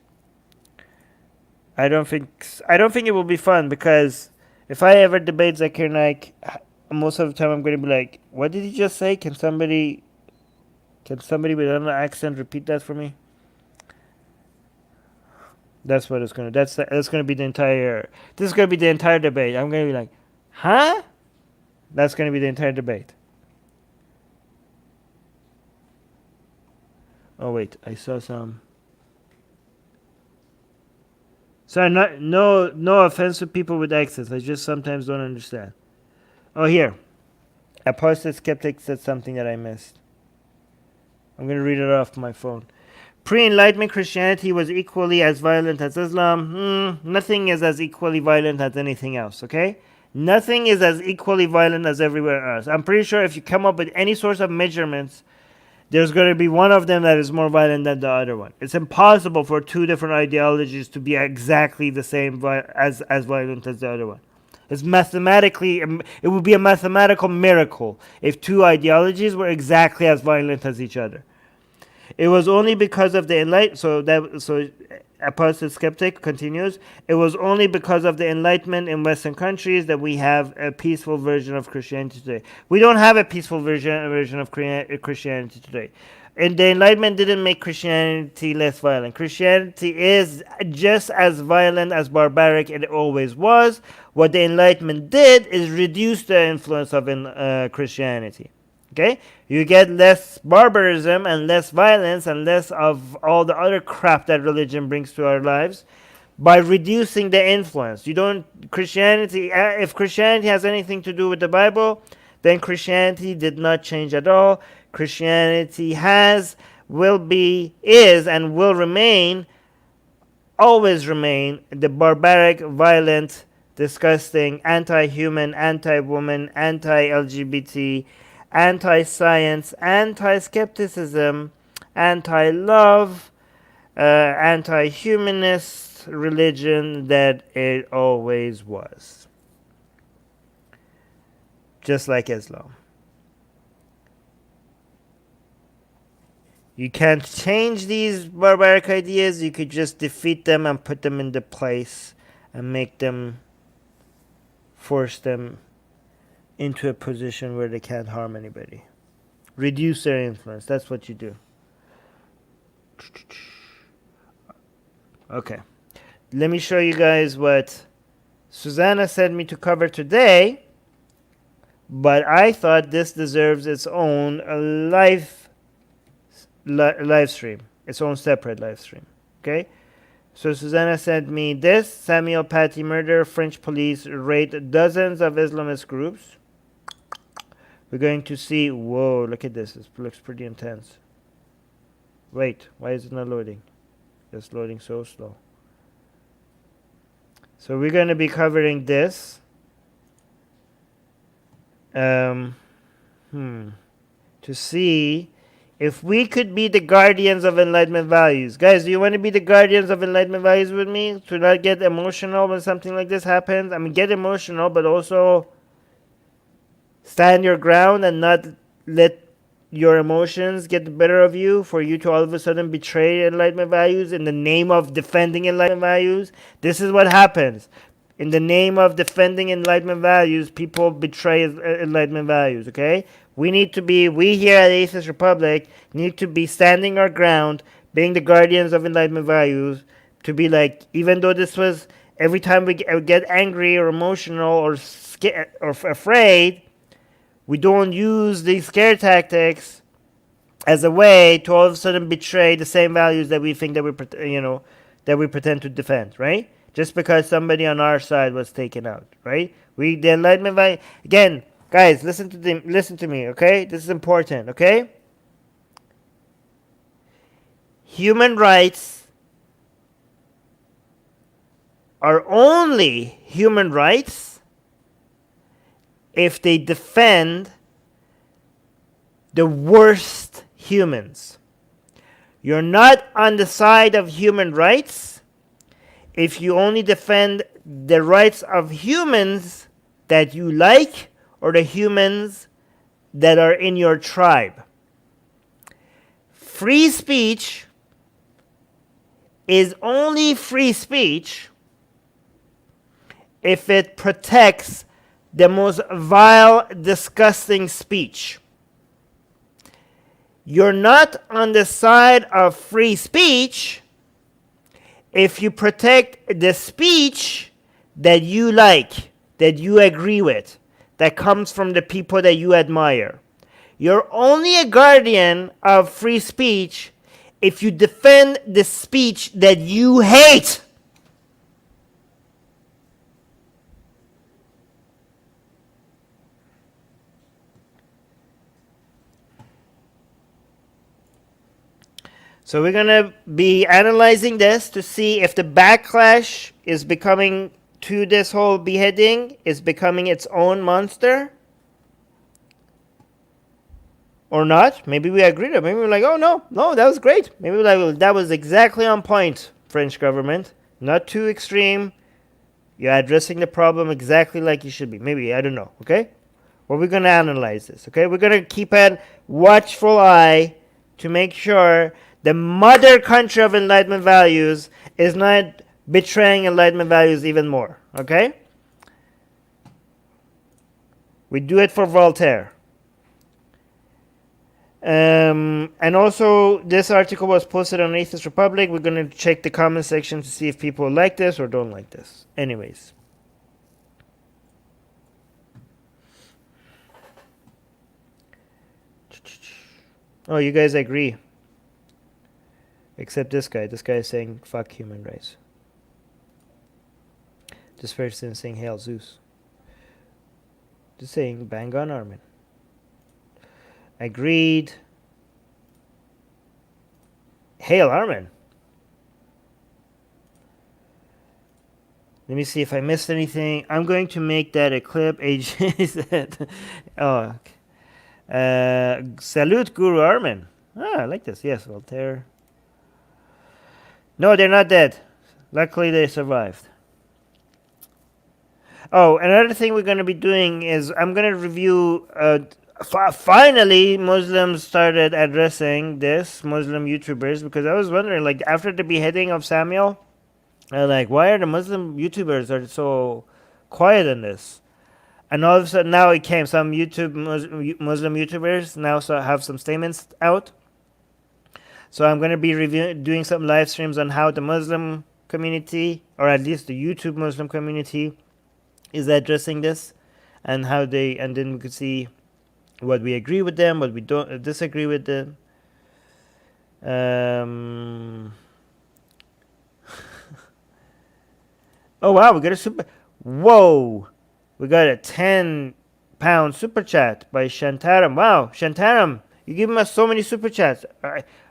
I don't think it will be fun, because if I ever debate Zykernek, most of the time I'm going to be like, what did he just say? Can somebody with another accent repeat that for me? That's what it's going to. That's going to be the entire. This is going to be the entire debate. I'm going to be like, huh? That's going to be the entire debate. Oh wait, I saw some. Sorry, no offense to people with accents. I just sometimes don't understand. Oh, here. Apostate skeptic said something that I missed. I'm going to read it off my phone. Pre-Enlightenment Christianity was equally as violent as Islam. Nothing is as equally violent as anything else, okay? Nothing is as equally violent as everywhere else. I'm pretty sure if you come up with any source of measurements, there's going to be one of them that is more violent than the other one. It's impossible for two different ideologies to be exactly the same as violent as the other one. It's mathematically, it would be a mathematical miracle if two ideologies were exactly as violent as each other. It was only because of the Enlightenment. So Apostate Skeptic continues. It was only because of the Enlightenment in Western countries that we have a peaceful version of Christianity today. We don't have a peaceful version of Christianity today. And the Enlightenment didn't make Christianity less violent. Christianity is just as violent as barbaric it always was. What the Enlightenment did is reduce the influence of Christianity. Okay? You get less barbarism and less violence and less of all the other crap that religion brings to our lives by reducing the influence. Christianity, if Christianity has anything to do with the Bible, then Christianity did not change at all. Christianity will be, is, and will remain, always remain, the barbaric, violent, disgusting, anti-human, anti-woman, anti-LGBT, anti-science, anti-skepticism, anti-love, anti-humanist religion that it always was. Just like Islam. You can't change these barbaric ideas. You could just defeat them and put them into place and make them, force them into a position where they can't harm anybody. Reduce their influence. That's what you do. Okay. Let me show you guys what Susanna sent me to cover today. But I thought this deserves its own live stream. Its own separate live stream. Okay? So Susanna sent me this. Samuel Paty murder. French police raid dozens of Islamist groups. We're going to see... Whoa, look at this. This looks pretty intense. Wait, why is it not loading? It's loading so slow. So we're going to be covering this. To see if we could be the guardians of Enlightenment values. Guys, do you want to be the guardians of Enlightenment values with me? To not get emotional when something like this happens? I mean, get emotional, but also stand your ground and not let your emotions get the better of you for you to all of a sudden betray Enlightenment values in the name of defending Enlightenment values. This is what happens. In the name of defending Enlightenment values, people betray Enlightenment values, okay? We here at Atheist Republic need to be standing our ground, being the guardians of Enlightenment values, to be like, even though this was, every time we get angry or emotional or scared or afraid, we don't use these scare tactics as a way to all of a sudden betray the same values that we think that we pretend to defend, right? Just because somebody on our side was taken out, right? The Enlightenment value, again, guys, listen to me, okay? This is important, okay? Human rights are only human rights if they defend the worst humans. You're not on the side of human rights if you only defend the rights of humans that you like or the humans that are in your tribe. Free speech is only free speech if it protects the most vile, disgusting speech. You're not on the side of free speech if you protect the speech that you like, that you agree with, that comes from the people that you admire. You're only a guardian of free speech if you defend the speech that you hate. So we're going to be analyzing this to see if the backlash is becoming to this whole beheading is becoming its own monster or not. Maybe we agree to it. Maybe we're like, oh no, that was great. Maybe we're like, well, that was exactly on point, French government. Not too extreme. You're addressing the problem exactly like you should be. Maybe, I don't know, okay? Well, we're going to analyze this, okay? We're going to keep a watchful eye to make sure the mother country of Enlightenment values is not betraying Enlightenment values even more, okay? We do it for Voltaire. And also, this article was posted on Atheist Republic. We're going to check the comment section to see if people like this or don't like this. Anyways. Oh, you guys agree. Except this guy. This guy is saying, fuck human rights. This person is saying, hail Zeus. Just saying, bang on Armin. Agreed. Hail Armin. Let me see if I missed anything. I'm going to make that a clip. AJ said, oh, okay. Salute Guru Armin. Ah, I like this. Yes, Voltaire. No, they're not dead. Luckily, they survived. Oh, another thing we're going to be doing is I'm going to review... finally, Muslims started addressing this, Muslim YouTubers, because I was wondering, like, after the beheading of Samuel, like, why are the Muslim YouTubers are so quiet in this? And all of a sudden, now it came. Some Muslim YouTubers now have some statements out. So I'm going to be doing some live streams on how the Muslim community, or at least the YouTube Muslim community, is addressing this, and how they, and then we could see what we agree with them, what we don't disagree with them. Oh wow, we got a super. Whoa, we got a £10 super chat by Shantaram. Wow, Shantaram, you giving us so many super chats.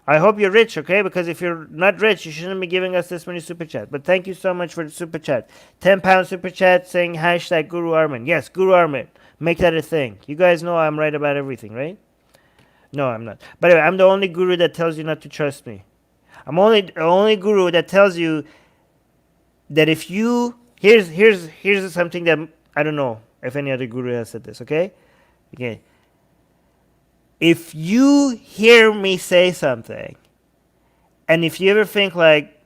I hope you're rich, okay? Because if you're not rich, you shouldn't be giving us this many super chats. But thank you so much for the super chat. £10 super chat saying hashtag Guru Armin. Yes, Guru Armin. Make that a thing. You guys know I'm right about everything, right? No, I'm not. By the way, I'm the only guru that tells you not to trust me. I'm the only guru that tells you that if you... Here's something that I don't know if any other guru has said this, okay? Okay. If you hear me say something, and if you ever think like,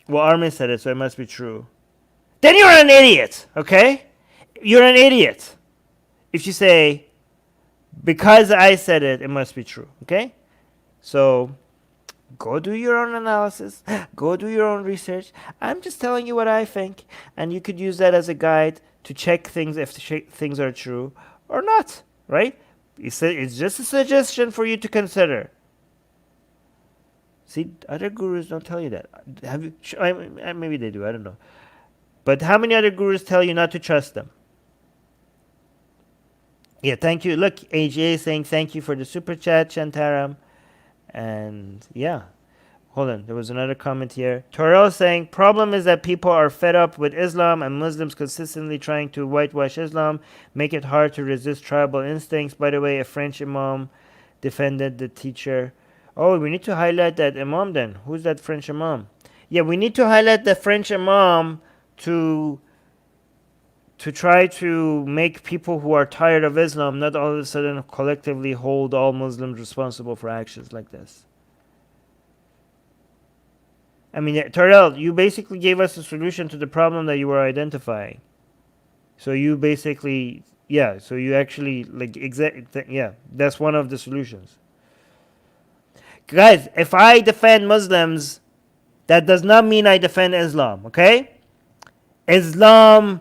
well, Armin said it, so it must be true, then you're an idiot, okay? You're an idiot. If you say, because I said it, it must be true, okay? So, go do your own analysis. Go do your own research. I'm just telling you what I think, and you could use that as a guide to check things if things are true or not, right? It's just a suggestion for you to consider. See, other gurus don't tell you that. Have you? Maybe they do. I don't know. But how many other gurus tell you not to trust them? Yeah, thank you. Look, AJ saying thank you for the super chat, Shantaram. And yeah. Hold on, there was another comment here. Torel saying, problem is that people are fed up with Islam and Muslims consistently trying to whitewash Islam, make it hard to resist tribal instincts. By the way, a French imam defended the teacher. Oh, we need to highlight that imam then. Who's that French imam? Yeah, we need to highlight the French imam to try to make people who are tired of Islam not all of a sudden collectively hold all Muslims responsible for actions like this. I mean, Terrell, you basically gave us a solution to the problem that you were identifying. So you basically, yeah, so you actually, like, yeah, that's one of the solutions. Guys, if I defend Muslims, that does not mean I defend Islam, okay? Islam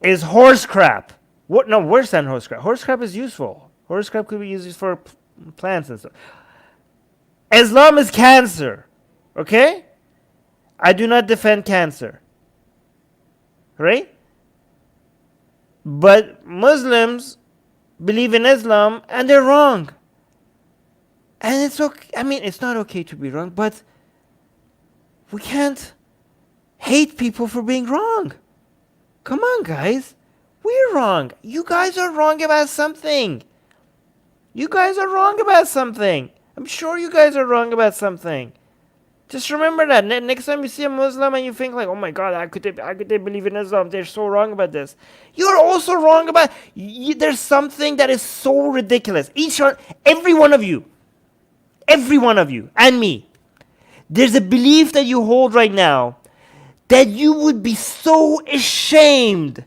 is horse crap. What? No, worse than horse crap. Horse crap is useful. Horse crap could be used for plants and stuff. Islam is cancer. Okay? I do not defend cancer. Right? But Muslims believe in Islam and they're wrong. And it's okay. I mean, it's not okay to be wrong, but we can't hate people for being wrong. Come on, guys. We're wrong. You guys are wrong about something. You guys are wrong about something. I'm sure you guys are wrong about something. Just remember that. Next time you see a Muslim and you think like, oh my God, how could they believe in Islam? They're so wrong about this. You're also wrong about... there's something that is so ridiculous. Every one of you, and me, there's a belief that you hold right now that you would be so ashamed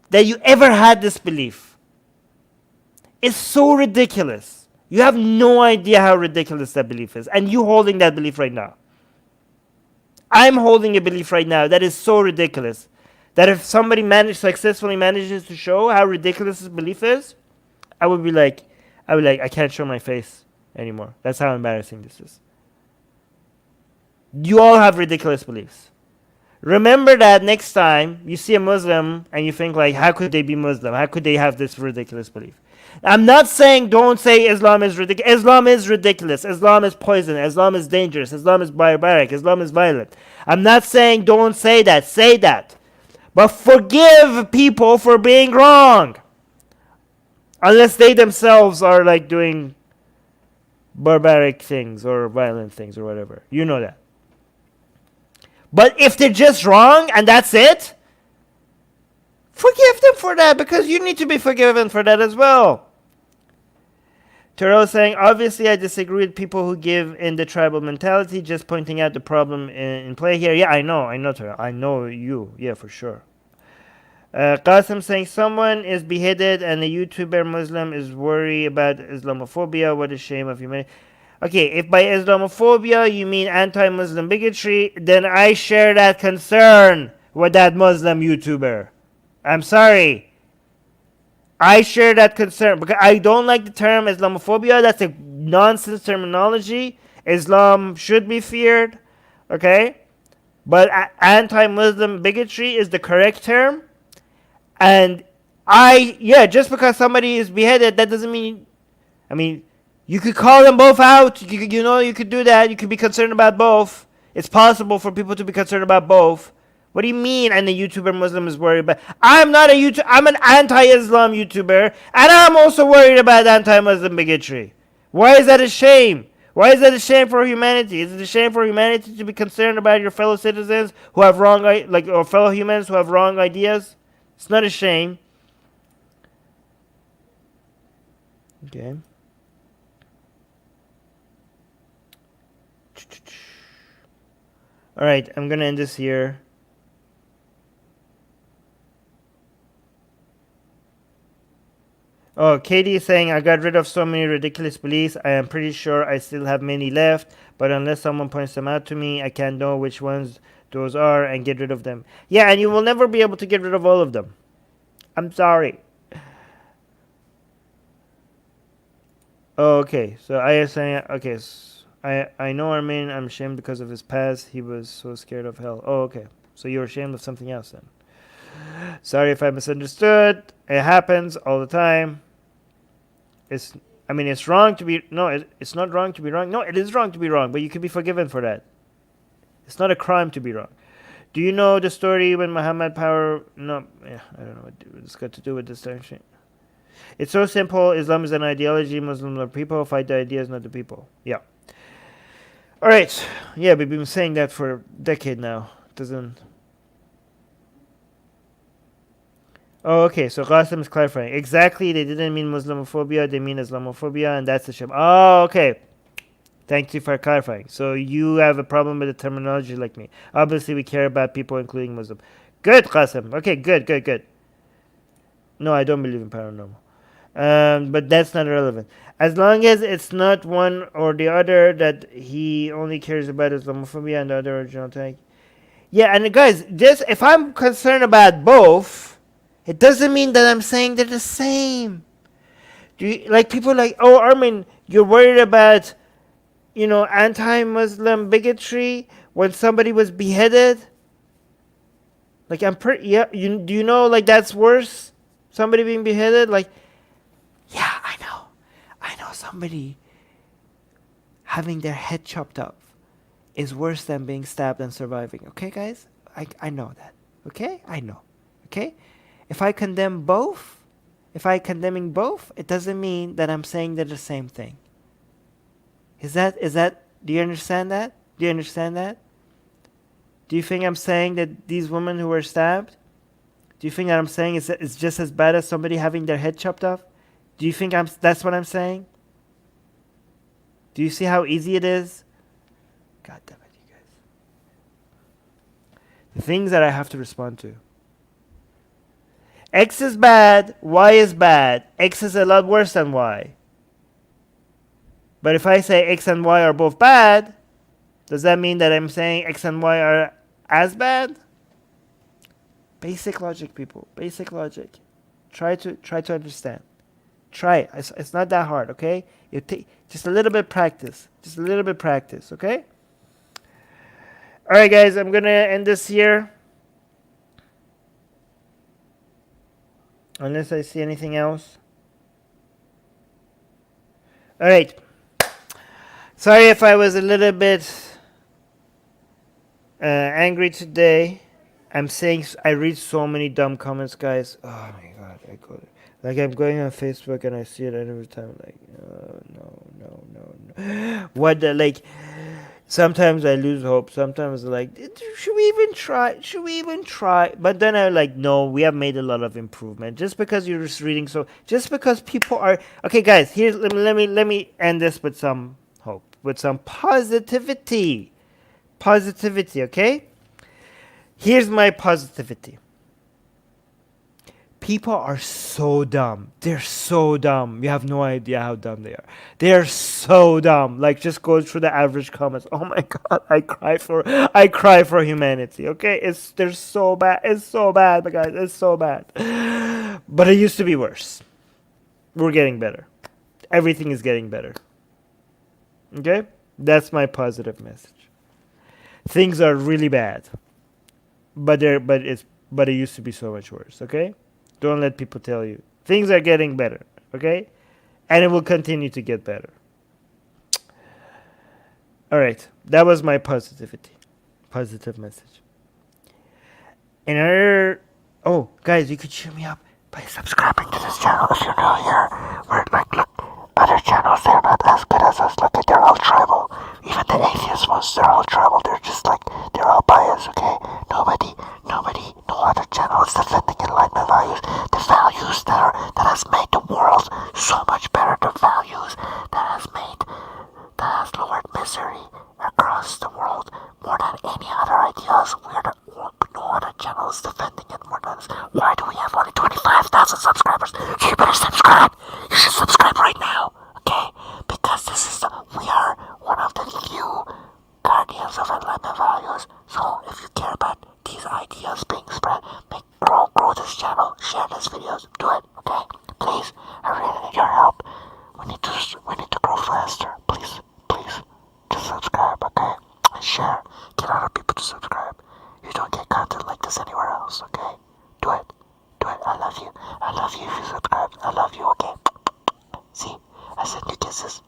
that you ever had this belief. It's so ridiculous. You have no idea how ridiculous that belief is. And you holding that belief right now. I'm holding a belief right now that is so ridiculous that if somebody successfully manages to show how ridiculous this belief is, I would be like, I can't show my face anymore. That's how embarrassing this is. You all have ridiculous beliefs. Remember that next time you see a Muslim and you think like, how could they be Muslim? How could they have this ridiculous belief? I'm not saying don't say Islam is ridiculous. Islam is ridiculous. Islam is poison. Islam is dangerous. Islam is barbaric. Islam is violent. I'm not saying don't say that. Say that. But forgive people for being wrong. Unless they themselves are like doing barbaric things or violent things or whatever. You know that. But if they're just wrong and that's it, forgive them for that because you need to be forgiven for that as well. Terrell saying, obviously I disagree with people who give in the tribal mentality, just pointing out the problem in play here. Yeah, I know, Terrell. I know you. Yeah, for sure. Qasim saying, someone is beheaded and a YouTuber Muslim is worried about Islamophobia. What a shame of humanity. Okay, if by Islamophobia you mean anti-Muslim bigotry, then I share that concern with that Muslim YouTuber. I'm sorry. I share that concern because I don't like the term Islamophobia. That's a nonsense terminology. Islam should be feared, okay? But anti-Muslim bigotry is the correct term. And just because somebody is beheaded, that doesn't mean, you could call them both out. You could do that. You could be concerned about both. It's possible for people to be concerned about both. What do you mean? And the YouTuber Muslim is worried about? I'm not a YouTuber. I'm an anti-Islam YouTuber, and I'm also worried about anti-Muslim bigotry. Why is that a shame? Why is that a shame for humanity? Is it a shame for humanity to be concerned about your fellow citizens who have or fellow humans who have wrong ideas? It's not a shame. Okay. All right, I'm gonna end this here. Oh, Katie is saying, I got rid of so many ridiculous beliefs. I am pretty sure I still have many left, but unless someone points them out to me, I can't know which ones those are and get rid of them. Yeah, and you will never be able to get rid of all of them. I'm sorry. Oh, okay. So I is saying, okay, I know Armin, I'm ashamed because of his past. He was so scared of hell. Oh, okay. So you're ashamed of something else then. Sorry if I misunderstood. It happens all the time. It's wrong to be... No, it's not wrong to be wrong. No, it is wrong to be wrong, but you can be forgiven for that. It's not a crime to be wrong. Do you know the story when Muhammad power... No, I don't know what it's got to do with this thing. It's so simple. Islam is an ideology. Muslims are people. Fight the ideas, not the people. Yeah. All right. Yeah, we've been saying that for a decade now. Doesn't... Oh, okay. So Qasim is clarifying. Exactly. They didn't mean Islamophobia. They mean Islamophobia, and that's the shame. Oh, okay. Thank you for clarifying. So you have a problem with the terminology like me. Obviously, we care about people, including Muslim. Good, Qasim. Okay, good. No, I don't believe in paranormal. But that's not relevant. As long as it's not one or the other, that he only cares about Islamophobia and the other original tag. Yeah, and guys, just if I'm concerned about both, it doesn't mean that I'm saying they're the same. People like, oh, Armin, you're worried about, anti-Muslim bigotry when somebody was beheaded? Do you know, that's worse? Somebody being beheaded? Yeah, I know somebody having their head chopped off is worse than being stabbed and surviving. Okay, guys? I know that. Okay? I know. Okay? If I condemn both, if I condemning both, it doesn't mean that I'm saying they're the same thing. Is that, do you understand that? Do you understand that? Do you think I'm saying that these women who were stabbed, do you think that I'm saying it's just as bad as somebody having their head chopped off? Do you think that's what I'm saying? Do you see how easy it is? God damn it, you guys. The things that I have to respond to. X is bad, Y is bad. X is a lot worse than Y. But if I say X and Y are both bad, does that mean that I'm saying X and Y are as bad? Basic logic, people. Basic logic. Try to understand. Try it. It's not that hard, okay? You take just a little bit of practice. Just a little bit of practice, okay? All right, guys. I'm gonna end this here. Unless I see anything else. All right. Sorry if I was a little bit angry today. I'm saying I read so many dumb comments, guys. Oh my god, like I'm going on Facebook and I see it every time. Like, no. What the like? Sometimes I lose hope. Sometimes like, should we even try? Should we even try? But then I'm like, no, we have made a lot of improvement. Just because you're just reading, just because people are okay, guys. Here, let me end this with some hope, with some positivity. Okay. Here's my positivity. People are so dumb. They're so dumb. You have no idea how dumb they are. They are so dumb. Like, just go through the average comments. Oh my god, I cry for humanity. Okay, they're so bad. It's so bad, guys. It's so bad. But it used to be worse. We're getting better. Everything is getting better. Okay, that's my positive message. Things are really bad. But it used to be so much worse, okay? Don't let people tell you. Things are getting better, okay? And it will continue to get better. All right, that was my positive message. Oh, guys, you could cheer me up by subscribing to this channel if you're new here. We're like, look, other channels, they're not as good as us. Look, they're all tribal. Even the atheist ones, they're all tribal. They're just like, they're all biased, okay? No other channel is defending Enlightenment values. The values that has made the world so much better. The values that has lowered misery across the world more than any other ideas. No other channel is defending it more than us. Why do we have only 25,000 subscribers? You better subscribe. You should subscribe right now, okay? Because we are one of the few guardians of Enlightenment values. So if you care about these ideas being spread, grow this channel, share these videos, do it, okay? Please, I really need your help. We need to grow faster. Please, just subscribe, okay? And share. Get other people to subscribe. You don't get content like this anywhere else, okay? Do it. I love you if you subscribe. I love you, okay? See, I send you kisses.